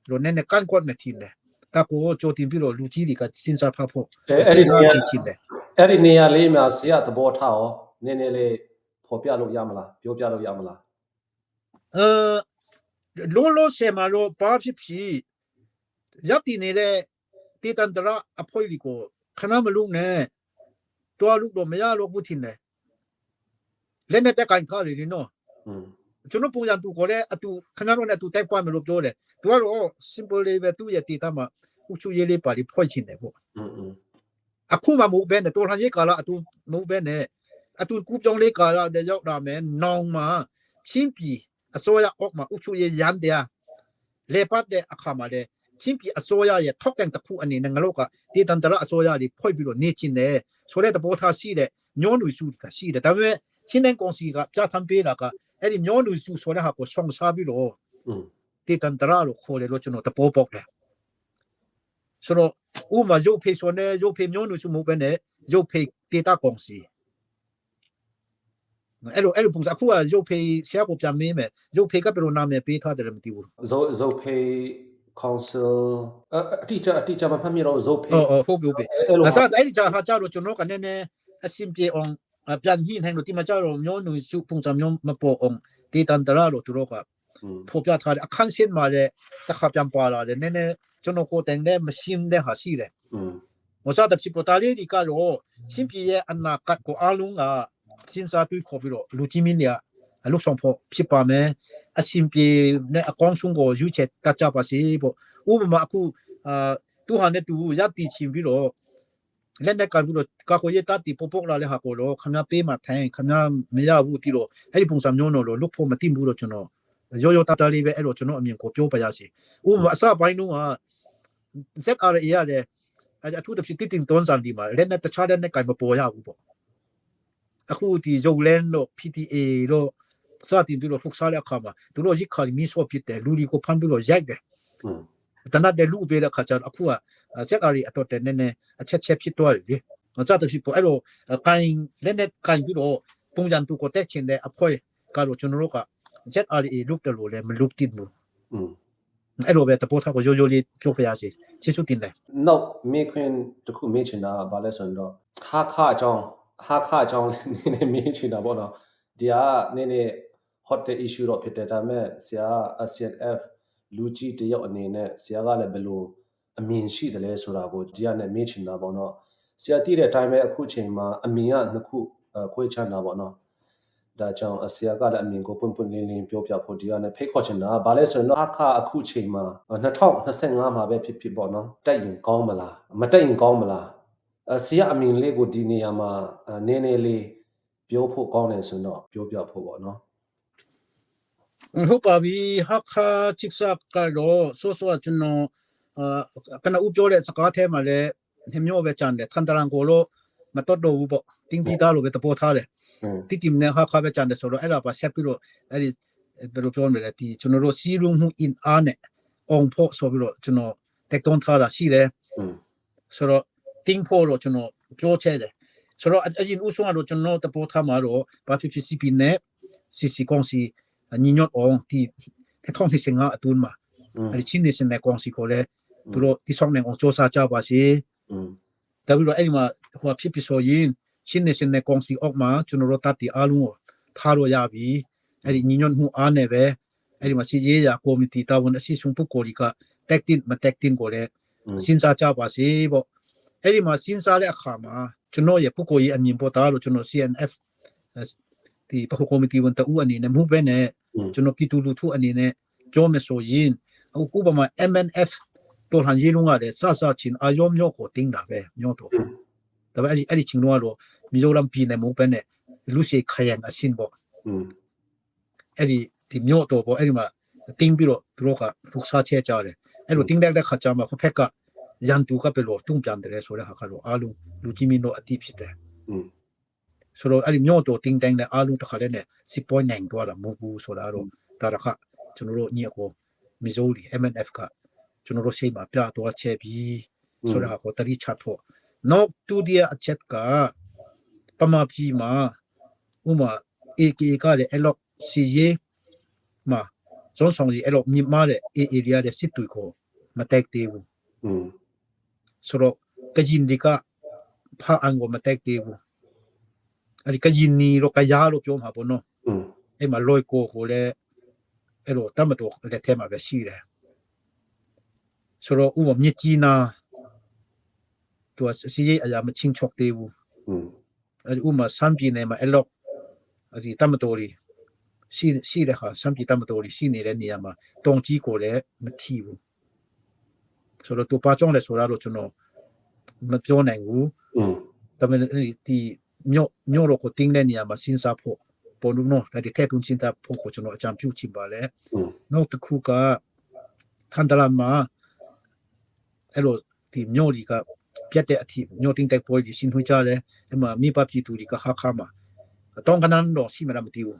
လိုနဲ့ကန်ကွတ်မတင်တယ်တကောကြိုတင်ပြီးတော့လူကြီးတွေကစဉ်းစားဖတ်ဖို့အဲ့ဒီနေရာလေးမှာဆရာသဘောထားရောနည်းနည်းလေးဖော်ပြလို့ရမလားပြောပြလို့ရမလားလောဆယ်မှာတော့ဘာဖြစ်ဖြစ်ရပ်တည်နေတဲ့တေတန်တရာအဖွဲလီကိုခဏမလုံးနဲ့တွားလို့တော့မရလို့ဘူးထင်တယ်လက်နဲ့တက်ကန်ခါလေနော်ကျွန်တော်ပုံရတူကိုလည်းအတူခဏတော့နဲ့တူတိုက်ပွားမယ်လို့ပြောတယ်သူကတော့ simple လေးပဲသူ့ရဲ့ဒေတာမှာဥချူရေးလေးပါလိဖွဲ့ချင်တယ်ပေါ့အခုမှမဟုတ်ဘဲနဲ့တော်လှန်ရေးကာလအတူမဟုတ်ဘဲနဲ့ ตูกูจงเลกาเดียกราแมนองมาชิมปีอโซยาออกมาอุชุเยยันเดียเลปัดเดอคามาเดชิมปีอโซยาเยทอกแกงตะพูอันนี้นังโลกะที่ตันตระอโซยาดิพ่อยบิโรเนชินเดโซเลตะโบทาซีเดย้อนอุชุกะซีเดแต่เมื่อชินเนงกองซีกะจะทำเป็นละกะไอ้ดิย้อนอุชุโซเลหะก็ส่งซาบิโรที่ตันตระโลโคเลโลจโนตะโปปอกเดสโลอูมาโยเพโซเนโยเพย้อนอุชุมุเป็นเนโยเพเตตากองซีအဲ့လိုပုံစံအခုကရုပ်ဖေးဆရာကိုပြန်မေးမယ်ရုပ်ဖေးကဘယ်လိုနာမည်ပေးထားတယ်မသိဘူး zo pay council အတိအကျမဖတ်မိတော့ zo pay ဟုတ်ပြီဒါဆိုအဲ့ဒီကြာဟာကြတော့ကျွန်တော်ကနည်းနည်းအဆင်ပြေအောင်ပြန်ညှိနှိုင်းလို့ဒီမှာကြတော့မျိုးနူစုပုံစံမျိုးမပေါ်အောင်တေတန်တရာလို့သူတို့ကဖော်ပြထားတယ်အခန်းစင်းမှာလည်းတစ်ခါပြန်ပါလာတယ်နည်းနည်းကျွန်တော်ကိုတိုင်တဲ့မရှင်းတဲ့ဟာရှိတယ်我说的是不大理的个咯，新毕业安那个个阿龙啊，新沙对可比咯，卢基明呀，陆上坡批把咩，啊新毕那广东个有些大家把是不，我们嘛个都还那都一地钱比咯，咱那个比咯，个个也打地波波啦咧下个咯，看那北马滩，看那没有乌地咯，哎，碰上nhau咯，陆坡嘛定不咯，就喏，有大大里边哎咯，就喏面个标不也是，我们啥白弄啊，这阿拉也咧。အခုတဖြစ်တင်တွန်းစံဒီမှာလည်းနဲ့တခြားတဲ့နဲ့ကင်မပေါ်ရဘူးပေါ့အခုဒီဂျိုလန်လို့ PTA လို့စတင်ပြီးတော့ဖုတ်စားတဲ့အခါမှာသူတို့ရခါမီဆိုဖြစ်တယ်လူဒီကိုဖမ်းပြီးတော့ရိုက်တယ်တနတ်တဲ့လူပေးတဲ့ခါကျတော့အခုကစက်အရီအတော့တဲ့နဲ့အချက်ဖြစ်သွားတယ်လေစတဲ့ဖြစ်ပေါ်အဲ့လိုကင်လည်းနဲ့ကင်ပြီးတော့ပုံစံသူကိုတက်ချင်တဲ့အဖွဲကတော့ကျွန်တော်တို့ကစက်အရီလုတ်တယ်လို့လည်းမလုတ်တိဘူးအဲ့လိုပဲတပိုးထားကိုရိုးလေးပြုတ်ပြရစီချစ်စုတင်တယ် နောက်မေခွန်းတခုမေးချင်တာဗာလဲဆိုရင်တော့ဟာခအကြောင်းနည်းမေးချင်တာပေါ့နော်ဒီကနည်း hot issue တော့ဖြစ်တယ်ဒါပေမဲ့ဆရာ CNF လူကြီးတယောက်အနေနဲ့ဆရာကလည်းဘယ်လိုအမြင်ရှိတယ်လဲဆိုတာကိုဒီကနဲ့မေးချင်တာပေါ့နော်ဆရာသိတဲ့အတိုင်းပဲအခုချိန်မှာအမြင်ကနှစ်ခုခွဲခြားတာပေါ့နော်ဒါကြောင့်ဆရာကလည်းအမြင်ကိုပွင့်ပွင့်လင်းလင်းပြောပြဖို့ဒီကနေ့ဖိတ်ခေါ်ချင်တာဗာလဲဆိုရင်တော့အခအခုချိန်မှာ2025မှာပဲဖြစ်ပေါ့နော်တက်ရင်ကောင်းမလားမတက်ရင်ကောင်းမလားဆရာအမြင်လေးကိုဒီနေရာမှာနည်းနည်းလေးပြောဖို့ကောင်းတယ်ဆိုတော့ပြောပြဖို့ပေါ့နော်ဟုတ်ပါပြီဟာခါချစ်စပ်ကတော့ဆိုကျွန်တော်ကနဥပြောတဲ့စကားထဲမှာလည်းဟမျိုးပဲကြံတယ်ထန်တရန်ကိုလို့မတော်တော့ဘူးပေါ့တင်းပြီးသားလို့ပဲတပေါ်ထားတယ်တိတိမနဲ့ဟာခါပဲကြံတယ်ဆိုတော့အဲ့ဒါပါဆက်ပြီးတော့အဲ့ဒီဘယ်လိုပြောမလဲဒီကျွန်တော်တို့စီလုံးမှု in အားနဲ့အောင်ဖို့ဆိုပြီးတော့ကျွန်တော်တက်တွန်းထားတာရှိတယ်ဆိုတော့တင်းဖို့တော့ကျွန်တော်ပြောချဲတယ်ဆိုတော့အရင်ဦးဆုံးကတော့ကျွန်တော်တပေါ်ထားမှာတော့ဘာဖြစ်ဖြစ် CP နဲ့ CC ကောင်စီညီညွတ်အောင်ဒီထောင်ဟိစင်ကအတူမှာအဲ့ဒီချင်းနေစင်တဲ့ကောင်စီကိုလည်းသူတို့ဒီဆောင်နေအောင်စ조사ကြပါစေဒါပြီးတော့အဲ့ဒီမှာဟိုဖြစ်ဖြစ်ဆိုရင်ချင်းနေစင်တဲ့ကောင်စီအောက်မှာကျွန်တော်တို့တပ်တီအားလုံးကိုထားလို့ရပြီအဲ့ဒီညီညွတ်မှုအားနဲ့ပဲအဲ့ဒီမှာစီရေးရာကော်မတီတာဝန်အစီအစဉ်ပုဂ္ဂိုလ်တွေကတက်တင်မတက်တင်ကိုလည်းစဉ်းစားကြပါစေပေါ့အဲ့ဒီမှာစဉ်းစားတဲ့အခါမှာကျွန်တော်ရဲ့ပုဂ္ဂိုလ်ရဲ့အမြင်ပေါ်တာလို့ကျွန်တော် CNF ဒီပခုကော်မတီဝန်တူအနေနဲ့မှုပဲနဲ့ကျွန်တော်ပြည်သူလူထုအနေနဲ့ပြောမယ်ဆိုရင်အခုပမာ MNF တော်ဟန်ရေးလုံးကလည်းစချင်းအယောမျိုးကိုတင်းတာပဲမျိုးတော့ဒါပေမဲ့အဲ့ဒီချင်းတော့မီဇိုရမ်ပြည်နယ်မှုပဲနဲ့လူရှိခရန်အရှင်းပေါ့အဲ့ဒီမျိုးတော့ပေါ့အဲ့ဒီမှာတင်းပြီးတော့သူတို့ကဖုတ်စားချဲကြတယ်အဲ့လိုတင်းတဲ့ခါကျမှဖဖက်ကရန်သူကပဲလို့တုံ့ပြန်တယ်ဆိုတဲ့ဟာကတော့အားလုံးလူကြီးမင်းတို့အတိဖြစ်တယ်ဆိုတော့အဲ့ဒီမျိုးတော့တင်းတဲ့အားလုံးတစ်ခါလည်းနဲ့10.9တော့လာမဟုတ်ဘူးဆိုတာတော့ဒါရခကျွန်တော်တို့ညီအကိုမီဇိုရီ MNF ကကျွန်တော်တို့ရှိမှပြတော့ချက်ပြီးဆိုတာကိုတတိချတော့နောက်တူဒီအချက်ကပမာပြည်မှာဥမာ AK ကလည်းအဲ့လိုစီရေးမှာဇွန်ဆောင်ကြီးအဲ့လိုမြင့်မားတဲ့ area တဲ့စစ်တူကိုမတက်သေးဘူးဆိုတော့ကဂျင်ဒီကဖာအန်ကိုမတက်သေးဘူးအဲ့ဒီကဂျင်နီရောကယာရောပြောမှာပေါ့နော်အဲ့မှာလွိုကိုလည်းအဲ့လိုတမတော်လက်ထဲမှာပဲရှိတယ်ဆိုတော့ဥပမာမြစ်ကြီးနာသူစီရေးအရာမချင်းချော့သေးဘူးအဲ့ဒီဥပမာစမ်းပြည်နယ်မှာအဲ့လိုအဲ့ဒီတမတော်ကြီးရှိတဲ့ဟာစမ်းပြည်တမတော်ကြီးရှိနေတဲ့နေရာမှာတုံကြီးကိုလည်းမထီဘူးဆိုတော့သူပါကြောင်းလဲဆိုတော့ကျွန်တော်မပြောနိုင်ဘူးဒါပေမဲ့ဒီ ညောတော့ကိုတင်းတဲ့နေရာမှာစဉ်းစားဖို့ပေါ်လို့နော်ဒါဒီထဲတွန်းစဉ်းစားဖို့ကိုကျွန်တော်အကြံပြုချင်ပါလေနောက်တစ်ခုကထန်တလာမှာအဲ့လိုဒီညော်ဒီကပြတ်တဲ့အထိညော်တင်းတဲ့ပွဲဒီရှင်ထွေးကြတယ်အဲ့မှာမိဘပြည်သူတွေကဟာခါမှာတောင်းကနန်းတော့ရှိမလားမသိဘူး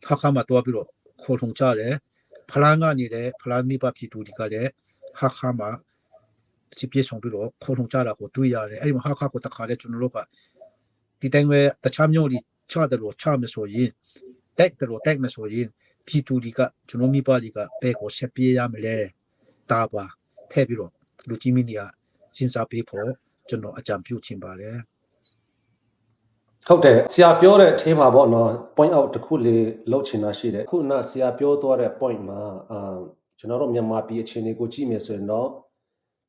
ဟာခါမှာတော့ပြီးတော့ခေါ်ထုံကြတယ်ဖလန်းကနေလည်းဖလန်းမိဘပြည်သူတွေကလည်းဟာခါမှာစီပြေဆောင်ပြီးတော့ခေါ်ထုံကြတာကိုတွေ့ရတယ်အဲ့ဒီမှာဟာခါကိုတခါလေကျွန်တော်တို့ကဒီတိုင်းပဲတခြားမျိုးတွေချတယ်လို့ချမယ်ဆိုရင်တက်တယ်လို့တက်မယ်ဆိုရင်ပြည်သူတွေကကျွန်တော်မိဘတွေကဘယ်ကိုဆက်ပြေးရမလဲတာပါထဲပြီးတော့လူကြီးမင်းတွေကစဉ်းစားပေးဖို့ကျွန်တော်အကြံပြုချင်ပါတယ်ဟုတ်တယ်ဆရာပြောတဲ့အချိန်မှာပေါ့နော် point out တစ်ခုလေးလောက်ချင်တာရှိတယ်ခုနဆရာပြောသွားတဲ့ point မှာကျွန်တော်တို့မြန်မာပြည်အခြေအနေကိုကြည့်မယ်ဆိုရင်တော့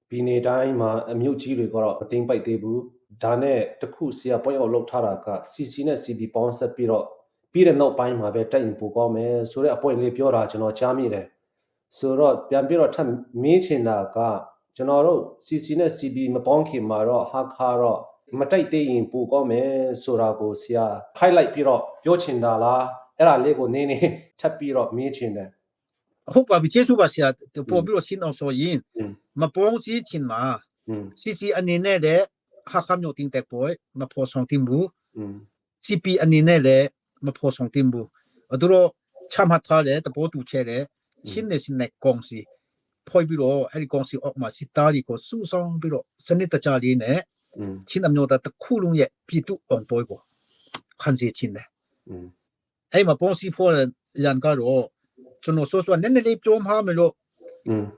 ပြည်နယ်တိုင်းမှာအမြို့ကြီးတွေကတော့အသိမ့်ပိုက်သေးဘူးဒါနဲ့တစ်ခုဆရာ point out လောက်ထားတာက CC နဲ့ CB ပေါင်းဆက်ပြီးတော့ပြီးတဲ့နောက်ပိုင်းမှာပဲတက်ရင်ပိုကောင်းမယ်ဆိုတဲ့အ point လေးပြောတာကျွန်တော်ကြားမိတယ်ဆိုတော့ပြန်ပြီးတော့ထပ်မင်းချင်တာကကျွန်တော်တို့ CC နဲ့ CB မပေါင်းခင်မှာတော့ဟာခါတော့မတိုက်သေးရင်ပိုကောင်းမယ်ဆိုတာကိုဆရာ highlight ပြီးတော့ပြောချင်တာလားအဲ့ဒါလေးကိုနည်းနည်းထပ်ပြီးတော့မင်းချင်တယ်ဟုတ်ပါပြီကျေးဇူးပါဆရာပို့ပြီးတော့ရှင်းအောင်ဆိုရင်မပေါင်းစည်းချင်မှာ CC အနေနဲ့လည်းဟာခါမျိုးတင်တဲ့ပွဲမဖော်ဆောင်တင်ဘူး CP အနေနဲ့လည်းမဖော်ဆောင်တင်ဘူးသူတို့ချမှတ်ထားတဲ့တပေါ်တူချဲတဲ့ရှင်းနေစနေကောင်စီဖွဲ့ပြီးတော့အဲ့ဒီကောင်စီအောက်မှာစစ်သားတွေကိုစုဆောင်ပြီးတော့စနစ်တကျလေးနဲ့ချင်းအမျိုးသားတစ်ခုလုံးရဲ့ပြည်သူအောင်ပွဲကိုခံစီချင်းတယ်အဲ့မှာပေါ်စီဖို့ရန်ကတော့ကျွန်တော်ဆိုနည်းနည်းလေးပြောမှာမလို့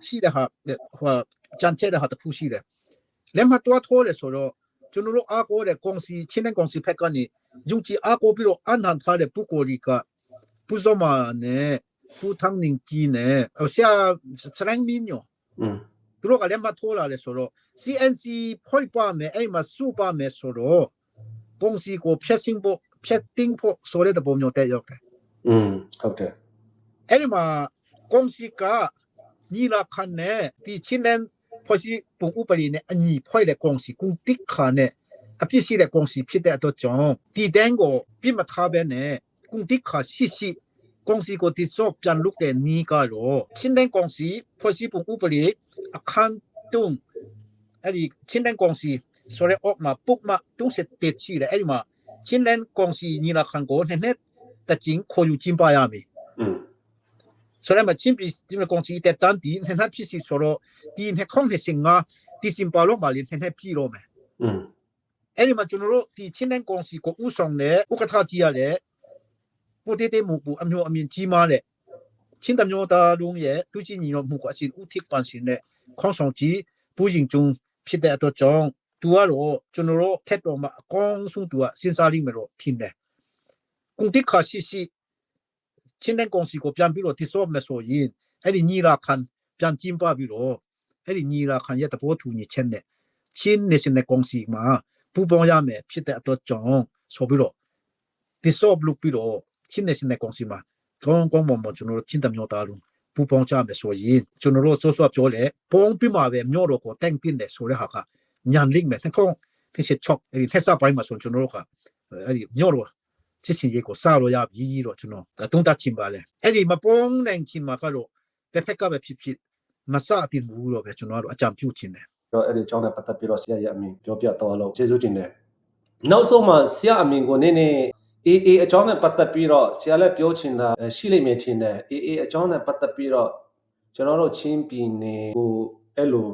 ရှိတဲ့ဟာဟိုကြံချဲတဲ့ဟာတစ်ခုရှိတယ်လက်မတော်ထိုးလေဆိုတော့ကျွန်တော်တို့အားကိုးတဲ့ကောင်စီချင်းတဲ့ကောင်စီဖက်ကနေယုံကြည်အားကိုးပြီးတော့အန်ဟန်ထားတဲ့ပုဂ္ဂိုလ်တွေကပူဇော်မာနဲ့ပူထန်းနင်းကြီးနဲ့ဆရာစရန်မင်းညိုသူတို့ကလည်းမထိုးလာလေဆိုတော့ CNC ဖွဲ့ပါမယ်အဲ့မှာစုပါမယ်ဆိုတော့ကောင်စီကိုဖြတ်စင်းဖို့ဖြတ်တင်းဖို့ဆိုတဲ့ပုံမျိုးတဲ့ရောက်တယ်ဟုတ်တယ်အဲ့ဒီမှာကောင်စီကညီလာခံနဲ့ဒီချင်းတဲ့ဖွဲ့စည်းပုံဥပဒေနဲ့အညီဖွဲ့တဲ့ကောင်စီကုန်တိခါနဲ့အပြစ်ရှိတဲ့ကောင်စီဖြစ်တဲ့အတွက်ကြောင့်ဒီတန်းကိုပြစ်မထားဘဲနဲ့ကုန်တိခါရှိကောင်စီကိုတိစော့ပြန်လုပ်တဲ့နီးကတော့ချင်းတဲ့ကောင်စီဖွဲ့စည်းပုံဥပဒေအခန်းတုံးအဲ့ဒီချင်းတဲ့ကောင်စီဆိုရဲအောက်မှာပုတ်မှာတုံးစတဲ့ချီတယ်အဲ့ဒီမှာချင်းတဲ့ကောင်စီညီလာခံကိုနဲ့တချင်းခေါ်ယူကျင်းပရမယ်ဆိုရဲမှာချင်းပြည်ဒီကောင်စီတဲ့တန်တီနဲ့ဖြစ်စီဆိုတော့ဒီနဲ့ခေါင်းနဲ့စင်ငါဒီစင်ပါလို့မလေးနဲ့ပြည်လို့မယ်အဲ့ဒီမှာကျွန်တော်တို့ဒီချင်းတဲ့ကောင်စီကိုဥဆောင်တဲ့ဥက္ကဋ္ဌကြီးရတယ်ပိုတေးတေးမှုပူအမျိုးအမြင့်ကြီးမားတဲ့ချင်းတမျိုးသားလုံးရဲ့သူချင်းညီတော်မှုကိုအစီဥထိပ်ပန်ရှင်တဲ့ခေါင်းဆောင်ကြီးပူရင်ကျုံဖြစ်တဲ့အတွက်ကြောင့်သူကတော့ကျွန်တော်တို့ထက်တော်မှာအကောင်းဆုံးသူကစဉ်းစားလိမ့်မယ်လို့ထင်တယ်ကုန်တိခါရှိချင်းတဲ့ကောင်စီကိုပြန်ပြီးတော့တိစော့မယ်ဆိုရင်အဲ့ဒီညီလာခံပြန်ကျင်းပပြီးတော့အဲ့ဒီညီလာခံရဲ့တဘောတူညီချက်နဲ့ချင်းနေရှင်တဲ့ကောင်စီမှာပူပေါင်းရမယ်ဖြစ်တဲ့အတွက်ကြောင့်ဆိုပြီးတော့တိစော့လုပ်ပြီးတော့ချင်းနေရှင်တဲ့ကောင်စီမှာကောင်းမွန်ကျွန်တော်တို့ချင်းတမျိုးသားလုံးပူပေါင်းကြမယ်ဆိုရင်ကျွန်တော်တို့စောစောပြောလေပေါင်းပြီးမှပဲမျိုးတော့ကိုတိုင်တင်တယ်ဆိုတဲ့ဟာကညံလိမ့်မယ်သခေါဖြစ်ချက်ချော့အဲ့ဒီထက်စားပိုင်းမှာဆိုကျွန်တော်တို့ကအဲ့ဒီမျိုးတော့စစ်စင်ရေးကိုစားလို့ရပြီတော့ကျွန်တော်တုံးတချင်ပါလေအဲ့ဒီမပေါင်းနိုင်ချင်မှာကတော့တစ်ဖက်ကပဲဖြစ်မစတင်ဘူးတော့ပဲကျွန်တော်တို့အကြံပြုချင်တယ်တော့အဲ့ဒီအကြောင်းနဲ့ပတ်သက်ပြီးတော့ဆရာရဲ့အမြင်ပြောပြတော့လို့ကျေးဇူးတင်တယ်နောက်ဆုံးမှာဆရာအမြင်ကိုနည်းနည်းAA အကြောင်းနဲ့ပတ်သက်ပြီးတော့ဆရာလည်းပြောချင်တာရှိလိမ့်မယ်ထင်တယ် AA အကြောင်းနဲ့ပတ်သက်ပြီးတော့ကျွန်တော်တို့ချင်းပြည်နယ်ကိုအဲ့လို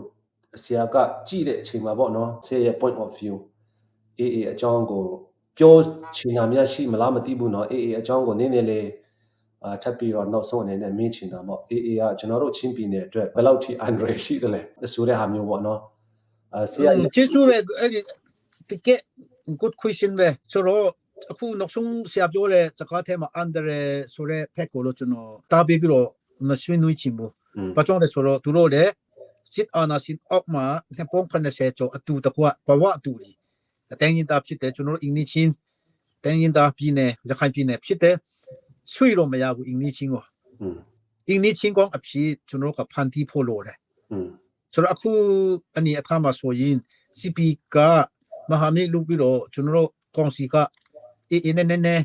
ဆရာကကြည့်တဲ့အချိန်မှာပေါ့နော်ဆရာရဲ့ point of view AA အကြောင်းကိုပြောချင်တာများရှိမလားမသိဘူးเนาะ AA အကြောင်းကိုနည်းနည်းလေးထပ်ပြီးတော့နောက်ဆုံးအနေနဲ့မေးချင်တာပေါ့ AA ကကျွန်တော်တို့ချင်းပြည်နယ်အတွက်ဘယ်လောက်ထိအန်ဒရယ်ရှိတယ်လဲဆိုတဲ့ဟာမျိုးပေါ့နော်ဆရာကျေးဇူးပဲအဲ့ဒီတကယ် good question ပဲဆိုတော့အခုနောက်ဆုံးဆရာပြောတဲ့စကားထဲမှာအန်ဒရယ်ဆိုတဲ့ဖက်ကိုလို့ကျွန်တော်တားပြီးတော့မဆွေးနွေးချင်ဘူးဘာကြောင့်လဲဆိုတော့သူတို့လည်းစစ်အာဏာရှင်အောက်မှာနှစ်ပေါင်း80ကျော်အတူတကွဘဝအတူကြီးတိုင်းရင်းသားဖြစ်တဲ့ကျွန်တော်တို့အင်္ဂလိပ်ချင်းတိုင်းရင်းသားပြည်နယ်ရခိုင်ပြည်နယ်ဖြစ်တဲ့ဆွေလို့မရဘူးအင်္ဂလိပ်ချင်းကိုအင်္ဂလိပ်ချင်းကအဖြစ်ကျွန်တော်တို့ကဖန်တီးဖို့လိုတယ်ဆိုတော့အခုအနေအခါမှာဆိုရင် CP ကမဟာမိတ်လုပ်ပြီးတော့ကျွန်တော်တို့ ကောင်စီကအေးနေ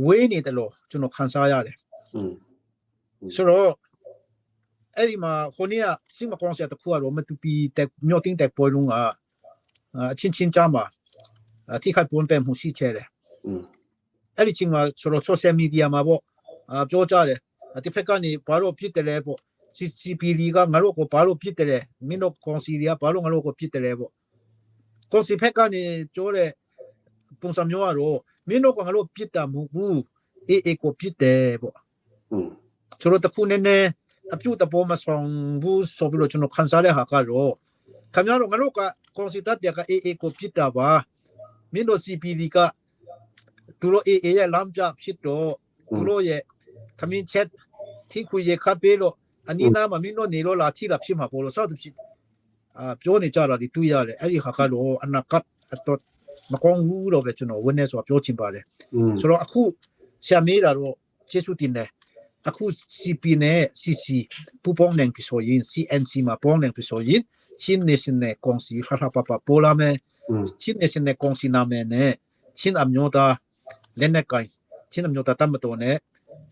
ဝေးနေတယ်လို့ကျွန်တော်ခန်းစားရတယ်ဆိုတော့အဲ့ဒီမှာခေါင်းကစိမကောင်စီတခုကတော့မတူပီတက်မြို့တင်တက်ပေါ်လုံးကအချင်းကြမှာที่ခိုက်ပွန်ပဲမှုရှိချဲတယ်အဲ့ဒီချင်းမှာဆိုတော့ social media မှာပေါ့ပြောကြတယ်ဒီဖက်ကနေဘာလို့ဖြစ်တယ်လဲပေါ့ CCPD ကငါတို့ကိုဘာလို့ဖြစ်တယ်လဲမင်းတို့ကောင်စီတွေကဘာလို့ငါတို့ကိုဖြစ်တယ်လဲပေါ့ကောင်စီဖက်ကနေပြောတဲ့ပုံစံမျိုးကတော့မင်းတို့ကငါတို့ဖြစ်တာမဟုတ်ဘူးအေးကိုဖြစ်တယ်ပေါ့ဆိုတော့တခုနဲ့အပြုတ်တပေါ်မဆောင်ဘူးဆိုပြီးတော့ကျွန်တော်ခန်းစားတဲ့ဟာကတော့ခင်ဗျားတို့ငါတို့ကကောင်စီတပ်တွေကအေးကိုဖြစ်တာပါမင်းတို့ CPD ကသူတို့အေးရဲ့လမ်းပြဖြစ်တော့သူတို့ရဲ့ခမင်းချက်ที่คุยရခပ်ပေးလို့အနီးနားမှာမင်းတို့နေလို့လာထိတာဖြစ်မှာပေါ့လို့စသဖြင့်ပြောနေကြတာဒီတွေ့ရတယ်အဲ့ဒီဟာကတော့အနာကတော့မကောင်းဘူးတော့ပဲကျွန်တော်ဝင်းနေဆိုပြောချင်ပါတယ်ဆိုတော့အခုရှာမေးတာတော့ကျေးဇူးတင်တယ်အခု CP နဲ့ CC ပူပေါင်းနေပြီဆိုရင် CNC မှာပေါင်းနေပြီဆိုရင်ချင်း national ကောင်စီခါပပပေါ်လာမယ်ချင်း national ကောင်စီနာမည်နဲ့ချင်းအမျိုးသားလက်နက်ကိုင်ချင်းအမျိုးသားတမတော်နဲ့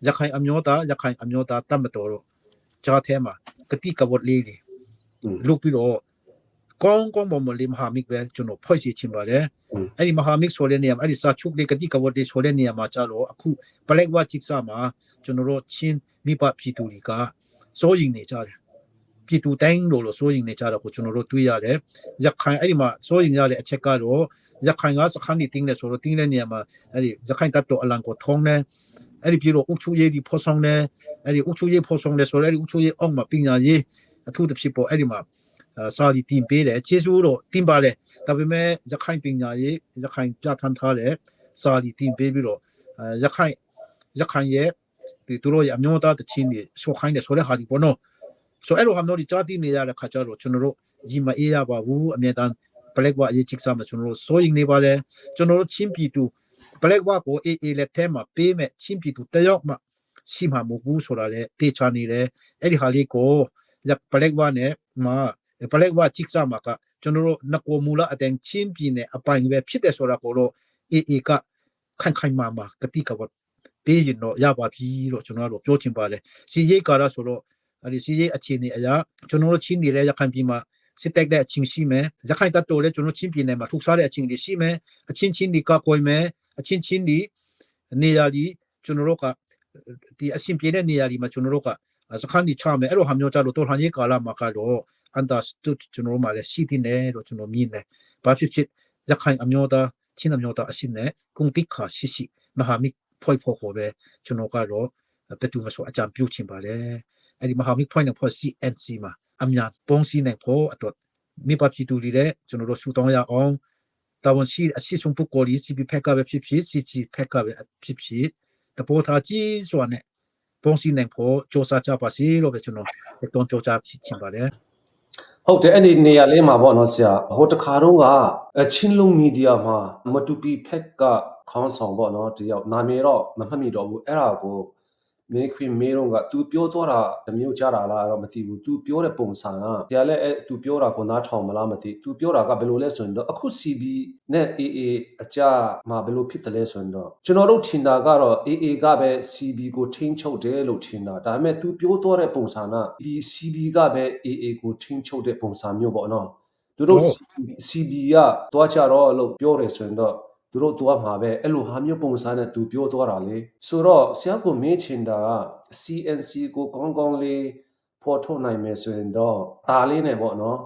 ရခိုင်အမျိုးသားတမတော်တို့ကြားထဲမှာကတိကဝတ်လေးလုပြီးတော့ကောင်းမမလေးမဟာမိတ်ပဲကျွန်တော်ဖွဲ့စီချင်ပါတယ်အဲ့ဒီမဟာမိတ်ဆိုတဲ့နေရာမှာအဲ့ဒီစာချုပ်လေးကတိကဝတ်လေးဆိုတဲ့နေရာမှာကြတော့အခု black watch ချစ်စာမှာကျွန်တော်တို့ချင်းမိဘပြည်သူတွေကစိုးရိမ်နေကြတယ်ပြည်သူတိုင်းလို့စိုးရိမ်နေကြတော့ကိုကျွန်တော်တို့တွေ့ရတယ်ရခိုင်အဲ့ဒီမှာစိုးရိမ်ရတဲ့အချက်ကတော့ရခိုင်ကစခန်းနေတင်းနေဆိုတော့တင်းတဲ့နေရာမှာအဲ့ဒီရခိုင်တပ်တော်အလံကိုထုံးနေအဲ့ဒီပြည်တော့အုပ်ချုပ်ရေးဒီဖော်ဆောင်နေအဲ့ဒီအုပ်ချုပ်ရေးဖော်ဆောင်နေဆိုတော့အဲ့ဒီအုပ်ချုပ်ရေးအောက်မှာပညာရေးအထူးသဖြင့်ပေါ်အဲ့ဒီမှာစာရီတင်ပေးတယ်ကျေးဇူးတော့တင်ပါတယ်ဒါပေမဲ့ရခိုင်ပညာရေးရခိုင်ပြဋ္ဌာန်းထားတဲ့စာရီတင်ပေးပြီးတော့ရခိုင်ရဲ့ဒီသူတို့ရဲ့အမျိုးသားတချင်းတွေဆိုခိုင်းတယ်ဆိုတဲ့ဟာဒီပေါ့နော်ဆိုအဲ့လိုဟာမျိုးတွေကြားသိနေရတဲ့ခါကျတော့ကျွန်တော်တို့ဒီမအေးရပါဘူးအမြဲတမ်း black watch ရေးချစ်စားမှာကျွန်တော်တို့စိုးရိမ်နေပါလေကျွန်တော်တို့ချင်းပြည်သူ black watch ကိုအေးလက်ထဲမှာပေးမဲ့ချင်းပြည်သူတယောက်မှရှိမှာမဟုတ်ဘူးဆိုတာလေတေချာနေတယ်အဲ့ဒီဟာလေးကို black watch နဲ့မှာblack watch ချစ်စားမှာကကျွန်တော်တို့နကိုမူလာအတန်ချင်းပြည်နယ်အပိုင်ပဲဖြစ်တယ်ဆိုတာကိုတော့အေးကခိုင်မာကတိကဝတ်ပေးရင်တော့ရပါပြီလို့ကျွန်တော်တို့ပြောချင်ပါတယ်စီရေးကာရဆိုတော့အဲ့ဒီစီရေးအခြေအနေအရာကျွန်တော်တို့ချင်းပြည်လဲရခိုင်ပြည်မှာစစ်တက်တဲ့အချင်းရှိမယ်ရခိုင်တပ်တော်လဲကျွန်တော်ချင်းပြည်နယ်မှာထုတ်စားတဲ့အချင်းတွေရှိမယ်အချင်းဒီကကိုယ်မယ်အချင်းဒီနေရာဒီကျွန်တော်တို့ကဒီအရှင်ပြည်တဲ့နေရာဒီမှာကျွန်တော်တို့ကစခန်းဒီချမယ်အဲ့လိုဟာမျိုးကြလို့တော်လှန်ရေးကာလမှာကတော့understood ကျွန်တော်တို့မှာလည်းရှိတင်တယ်လို့ကျွန်တော်မြင်တယ်ဘာဖြစ်ရခိုင်အမျိုးသားချင်းအမျိုးသားအရှင်နဲ့ဂုဏ်တိခါရှိမဟာမိဖွဲ့ဖို့ပဲကျွန်တော်ကတော့ဘယ်သူမှဆိုအကြံပြုချင်ပါတယ်အဲ့ဒီမဟာမိဖွဲ့နေဖို့ CNC မှာအများပုံစံနဲ့ဖို့အတွက်မိဘပြည်သူတွေလည်းကျွန်တော်တို့ဆူတောင်းရအောင်တာဝန်ရှိအရှိဆုံးပုဂ္ဂိုလ်ကြီး CP ဖက်ကပဲဖြစ်ဖြစ် CC ဖက်ကပဲဖြစ်ဖြစ်တပေါ်သားကြီးစွာနဲ့ပုံစံနဲ့ဖို့စ조사ကြပါစေလို့ပဲကျွန်တော်တောင်းပြောချင်ပါတယ်ဟုတ်တယ်အဲ့ဒီနေရာလေးမှာပေါ့နော်ဆရာဟိုတခါတော့ကချင်းလုံးမီဒီယာမှာမတူပီဖက်ကခေါင်းဆောင်ပေါ့နော်တယောက်နာမည်တော့မမှတ်မိတော့ဘူးအဲ့ဒါကိုမင်းခွေမေးတော့က तू ပြောတော့တာတမျိုးကြတာလားတော့မသိဘူး तू ပြောတဲ့ပုံစံကဆရာလည်းအဲ့ तू ပြောတာကိုနားထောင်မလားမသိ तू ပြောတာကဘယ်လိုလဲဆိုရင်တော့အခု CB နဲ့ AA အကြမှာဘယ်လိုဖြစ်တယ်လဲဆိုရင်တော့ကျွန်တော်တို့ထင်တာကတော့ AA ကပဲ CB ကိုထိန်းချုပ်တယ်လို့ထင်တာဒါပေမဲ့ तू ပြောတော့တဲ့ပုံစံကဒီ CB ကပဲ AA ကိုထိန်းချုပ်တဲ့ပုံစံမျိုးပေါ့နော်သူတို့ CB ကတွားကြတော့လို့ပြောတယ်ဆိုရင်တော့သူတို့တွားမှာပဲအဲ့လိုဟာမျိုးပုံစံနဲ့သူပြောသွားတာလေဆိုတော့ဆရာကိုမေးချင်တာက CNC ကိုကောင်းကောင်းလေးဖော်ထုတ်နိုင်မယ်ဆိုရင်တော့ဒါလေးနဲ့ပေါ့နော်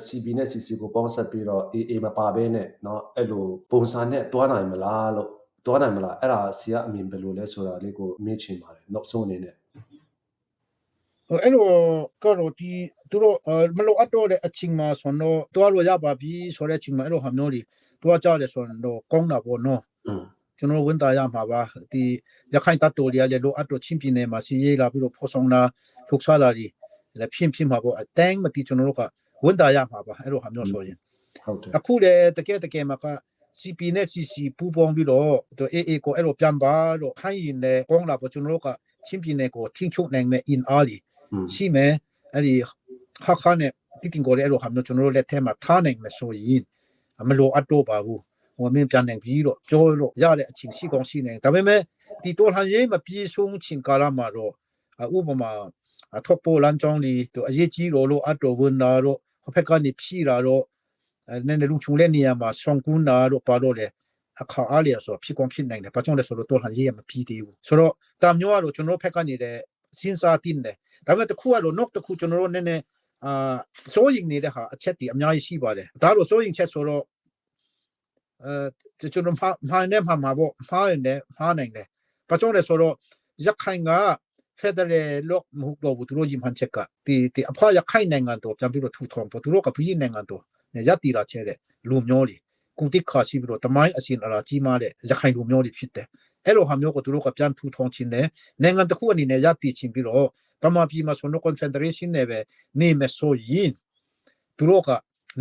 CB နဲ့ CC ကိုပေါင်းဆက်ပြီးတော့ AA မပါဘဲနဲ့เนาะအဲ့လိုပုံစံနဲ့တွားနိုင်မလားလို့တွားနိုင်မလားအဲ့ဒါဆရာအမြင်ဘယ်လိုလဲဆိုတာလေးကိုမေးချင်ပါတယ်နောက်ဆုံးအနေနဲ့အဲ့လိုကတော့ဒီသူတို့မလို့အတော့တဲ့အချိန်မှာဆိုတော့တွားလို့ရပါပြီဆိုတဲ့အချိန်မှာအဲ့လိုဟာမျိုးတွေတွားကြတယ်ဆိုတော့ကောင်းတာပေါ့နော်ကျွန်တော်ဝန်တာရမှာပါဒီရခိုင်တပ်တော်တွေကလည်းလို့အတော့ချင်းပြင်းနေမှာစီရေးလာပြီးတော့ဖော်ဆောင်လာထုတ်စားလာပြီးလည်းဖြင်းမှာပေါ့အတိုင်းမတိကျွန်တော်တို့ကဝန်တာရမှာပါအဲ့လိုဟာမျိုးဆိုရင်ဟုတ်တယ်အခုလည်းတကယ်မှာက CP နဲ့ CC ပူပေါင်းပြီးတော့AA ကိုအဲ့လိုပြန်ပါတော့ခိုင်းရင်လည်းကောင်းလာပေါ့ကျွန်တော်တို့ကချင်းပြင်းနေကိုထိန်းချုပ်နိုင်မဲ့ in aliရှိမယ်အဲ့ဒီခါနဲ့တိတင်ကိုလည်းအဲ့လိုဟာမျိုးကျွန်တော်တို့လက်ထဲမှာထားနိုင်မယ်ဆိုရင်မလို့အတော့ပါဘူး我们ပြန်နိုင်ပြီးတော့ပြောလို့ရတဲ့အချိန်ရှိကောင်းရှိနေဒါပေမဲ့ဒီတော်လှန်ရေးမပြီးဆုံးချင်းကာလမှာတော့ဥပမာထောက်ပိုလမ်းကြောင်းတွေအရေးကြီးလို့အတော်ဝန်လာတော့ဖက်ကနေဖြီးလာတော့နည်းနည်းလုံချုံတဲ့နေရာမှာဆောင်ကူးနာတော့ပါတော့လေအခါအားလျော်ဆိုဖြစ်ကောင်းဖြစ်နိုင်တယ်ဘာကြောင့်လဲဆိုတော့တော်လှန်ရေးမပြီးသေးဘူးဆိုတော့တာမျိုးကတော့ကျွန်တော်ဖက်ကနေတဲ့စဉ်းစားတင်တယ်ဒါပေမဲ့တခုကတော့ knock တခုကျွန်တော်တို့နည်းနည်းစိုးရင်နေတဲ့ဟာအချက်တွေအများကြီးရှိပါတယ်ဒါတော့စိုးရင်ချက်ဆိုတော့ကျွန်တော်မှားနေမှာပေါ့မှားနေမှားနိုင်တယ်ဘာကြောင့်လဲဆိုတော့ရခိုင်ကဖက်ဒရယ်လို့မဟုတ်တော့ဘူးသူတို့ကြီးမှန်ချက်ကဒီအဖွားရခိုင်နိုင်ငံတော့ပြန်ပြီးတော့ထူထောင်ဖို့သူတို့ကပြည်နိုင်ငံတော့ရည်တည်လာချဲတဲ့လူမျိုးတွေကုန်တိခါရှိပြီးတော့တမိုင်းအစဉ်အလာကြီးမားတဲ့ရခိုင်လူမျိုးတွေဖြစ်တယ်အဲ့လိုဟာမျိုးကိုသူတို့ကပြန်ထူထောင်ခြင်းနဲ့နိုင်ငံတစ်ခုအနေနဲ့ရည်တည်ခြင်းပြီးတော့ဗမာပြည်မှာဆိုတော့ confederation နဲ့ပဲနေမဆိုရင်သူတို့က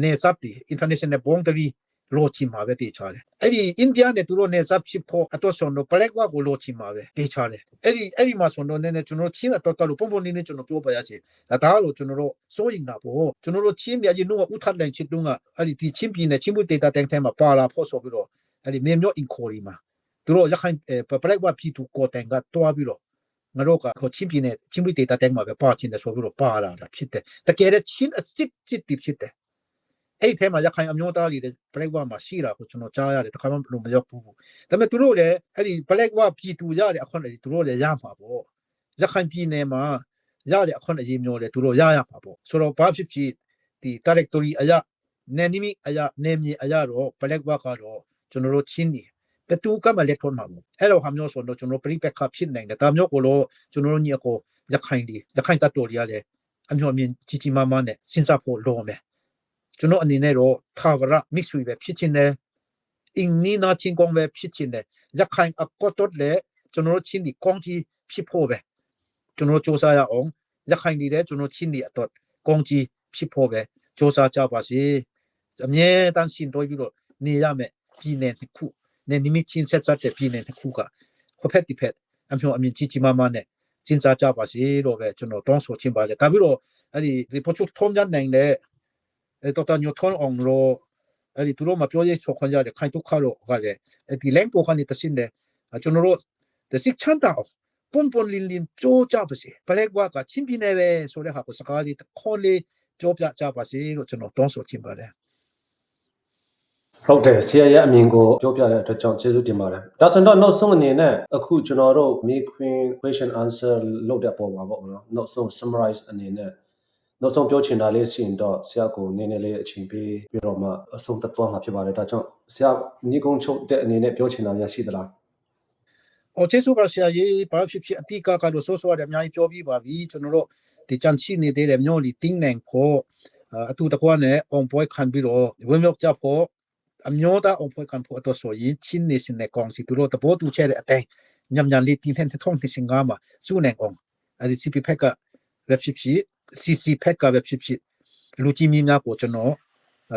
နေစပ်ပြီး international boundary လိုချင်မှာပဲတေချာတယ်အဲ့ဒီအိန္ဒိယနဲ့သူတို့နေစပ်ဖြစ်ဖို့အတော့ဆိုတော့ black wall ကိုလိုချင်မှာပဲတေချာတယ်အဲ့ဒီမှာဆိုတော့နည်းနည်းကျွန်တော်ချင်းအတော့လို့ပုံပုံနေနေကျွန်တော်ပြောပါရစေဒါလို့ကျွန်တော်တို့စိုးရင်တာပေါ့ကျွန်တော်တို့ချင်းပြည်ကြီးနှုတ်ဥထတ်နိုင်ချစ်တုံးကအဲ့ဒီချင်းပြည်နဲ့ချင်းမှုဒေတာတန်းထဲမှာပါလာဖို့ဆိုပြီးတော့အဲ့ဒီမြေမျိုး inquiry မှာသူတို့ရခိုင် black wall ပြည်သူကိုတိုင်ကတွားပြီးတော့ငါတို့ကချင်းပြည်နဲ့ချင်းမှုဒေတာတန်းမှာပဲပါချင်းတယ်ဆိုပြီးတော့ပါလာတာဖြစ်တယ်တကယ်တော့ချင်းအစစ်စစ်တိဖြစ်တယ်အဲ့ထဲမှာရခိုင်အမျိုးသားတွေ black wall မှာရှိတာကိုကျွန်တော်ကြားရတယ်တခါမှမရောက်ဘူးဒါပေမဲ့သူတို့လည်းအဲ့ဒီ black wall ပြည်သူရတဲ့အခွင့်အရေးသူတို့လည်းရမှာပေါ့ရခိုင်ပြည်နယ်မှာရတဲ့အခွင့်အရေးမျိုးလည်းသူတို့ရမှာပေါ့ဆိုတော့ဘာဖြစ်ဖြစ်ဒီ territory အရာနယ်နိမိတ်အရာနယ်မြေအရာတော့ black wall ကတော့ကျွန်တော်တို့ချင်းနေတတူကမှလက်ထွန်းမှာပေါ့အဲ့လိုဟာမျိုးဆိုတော့ကျွန်တော်ပြိပက်ခဖြစ်နိုင်တယ်ဒါမျိုးကိုလို့ကျွန်တော်တို့ညီအကိုရခိုင်တပ်တော်တွေရတယ်အမျိုးအမြင်ကြီးကြီးမားမားနဲ့စဉ်းစားဖို့လိုမယ်ကျွန်တော်အနေနဲ့တော့သာဝရ mix ပဲဖြစ်ချင်တယ်အင်းနီနာချင်းကောင်းပဲဖြစ်ချင်တယ်ရခိုင်အကောတ်လေကျွန်တော်ချင်းဒီကောင်းကြီးဖြစ်ဖို့ပဲကျွန်တော်စူးစမ်းရအောင်ရခိုင်ဒီတဲ့ကျွန်တော်ချင်းဒီအတော့ကောင်းကြီးဖြစ်ဖို့ပဲစူးစမ်းကြပါစေအမြဲတမ်းရှင်တော်ပြီးတော့နေရမယ်ပြည်နယ်တစ်ခုနေနိမိတ်ချင်းဆက်စပ်တဲ့ပြည်နယ်တစ်ခုကဟိုဖက်ဒီဖက်အမျိုးအမြင်ကြီးကြီးမားမားနဲ့စဉ်းစားကြပါစေလို့ပဲကျွန်တော်တောင်းဆိုချင်ပါတယ်ဒါပြီးတော့အဲ့ဒီပို့ချုပ်ထုံးရနိုင်တဲ့တော်တော်ညထွန်းအောင်လို့အဲ့ဒီသူတို့မပြောရချောခွန်ကြတယ်ခိုင်တုခါလို့ကလည်းဒီလန်ပိုကနေတစင်းတယ်ကျွန်တော်တို့တစစ်ချန်တာပွန်ပွန်လင်းလင်းပြောကြပါစေဘလက်ကွာကချင်းပြနေပဲဆိုတဲ့ဟာကိုစကားလေးခေါ်လေးပြောပြကြပါစေလို့ကျွန်တော်တောင်းဆိုချင်ပါတယ်ဟုတ်တယ်ဆရာရဲ့အမြင်ကိုပြောပြတဲ့အတွက်ကြောင့်ကျေးဇူးတင်ပါတယ်ဒါဆိုတော့နောက်ဆုံးအနေနဲ့အခုကျွန်တော်တို့မေးခွန်း question answer လုပ်တဲ့ပုံပါပေါ့နော်နောက်ဆုံး summarize အနေနဲ့နောက်ဆုံးပြောချင်တာလေးရှိရင်တော့ဆရာကိုနည်းနည်းလေးအချိန်ပေးပြီးတော့မှအဆုံးသတ်သွားမှာဖြစ်ပါတယ်ဒါကြောင့်ဆရာညီကုန်းချုပ်တဲ့အနေနဲ့ပြောချင်တာများရှိသလားကျေးဇူးပါဆရာကြီးဘာဖြစ်ဖြစ်အတိကကတော့ဆိုးဆိုးရတယ်အများကြီးပြောပြီးပါပြီကျွန်တော်တို့ဒီချန်ရှိနေတဲ့မျိုးလီတင်းနိုင်ဖို့အတူတကွနဲ့ on point ခံပြီးတော့ဝင်းမြောက်ကြဖို့အမျိုးသား on point ခံဖို့တော့ဆိုရင်ချင်းနေစင်နဲ့ကောင်စီသူတို့တဘောတူချဲတဲ့အတိုင်းညံညံလေးတင်းတဲ့ထုံးနေစင်ကမှာစုနိုင်အောင်အဲဒီ CP ဖက်ကဝက်ဖြစ်ဖြစ် CC ဖက်ကဝက်ဖြစ်ဖြစ်လူကြီးမြများကိုကျွန်တော်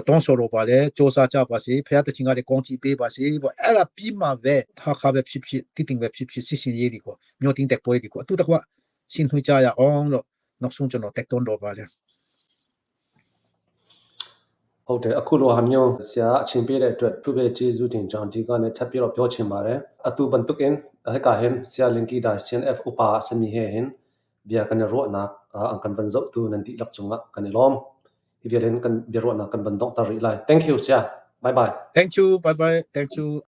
တောင်းဆိုတော့ပါလေစ조사ကြပါစေဖះတချင်းကလည်းကောင်းချီပေးပါစေပေါ့အဲ့ဒါပြီးမှပဲထားခါပဲဖြစ်ဖြစ်တိတင်ပဲဖြစ်ဖြစ်စစ်စင်ရေးဒီကိုမျိုးတင်တဲ့ပွဲဒီကိုအတူတကွရှင်းထွေးကြရအောင်လို့နောက်ဆုံးကျွန်တော်တက်တွန်းတော့ပါလေဟုတ်တယ်အခုလိုဟာမျိုးဆရာအချိန်ပေးတဲ့အတွက်သူပဲကျေးဇူးတင်ကြောင်းဒီကနေ့ထပ်ပြီးတော့ပြောချင်ပါတယ်အတူဘန်တုကင်ဟဲ့ကဟင်ဆရာလင်ကီဒါ CNF ဥပါစမီဟဲဟင်ဘီယာကနေရောနာအန်ကန်ဗန်ဇောတူနန်တီလက်ချုံကကနေလောမ်If you can be run can bandong tari lai. Thank you, Sia. Bye bye. Thank you. Bye bye. Thank you.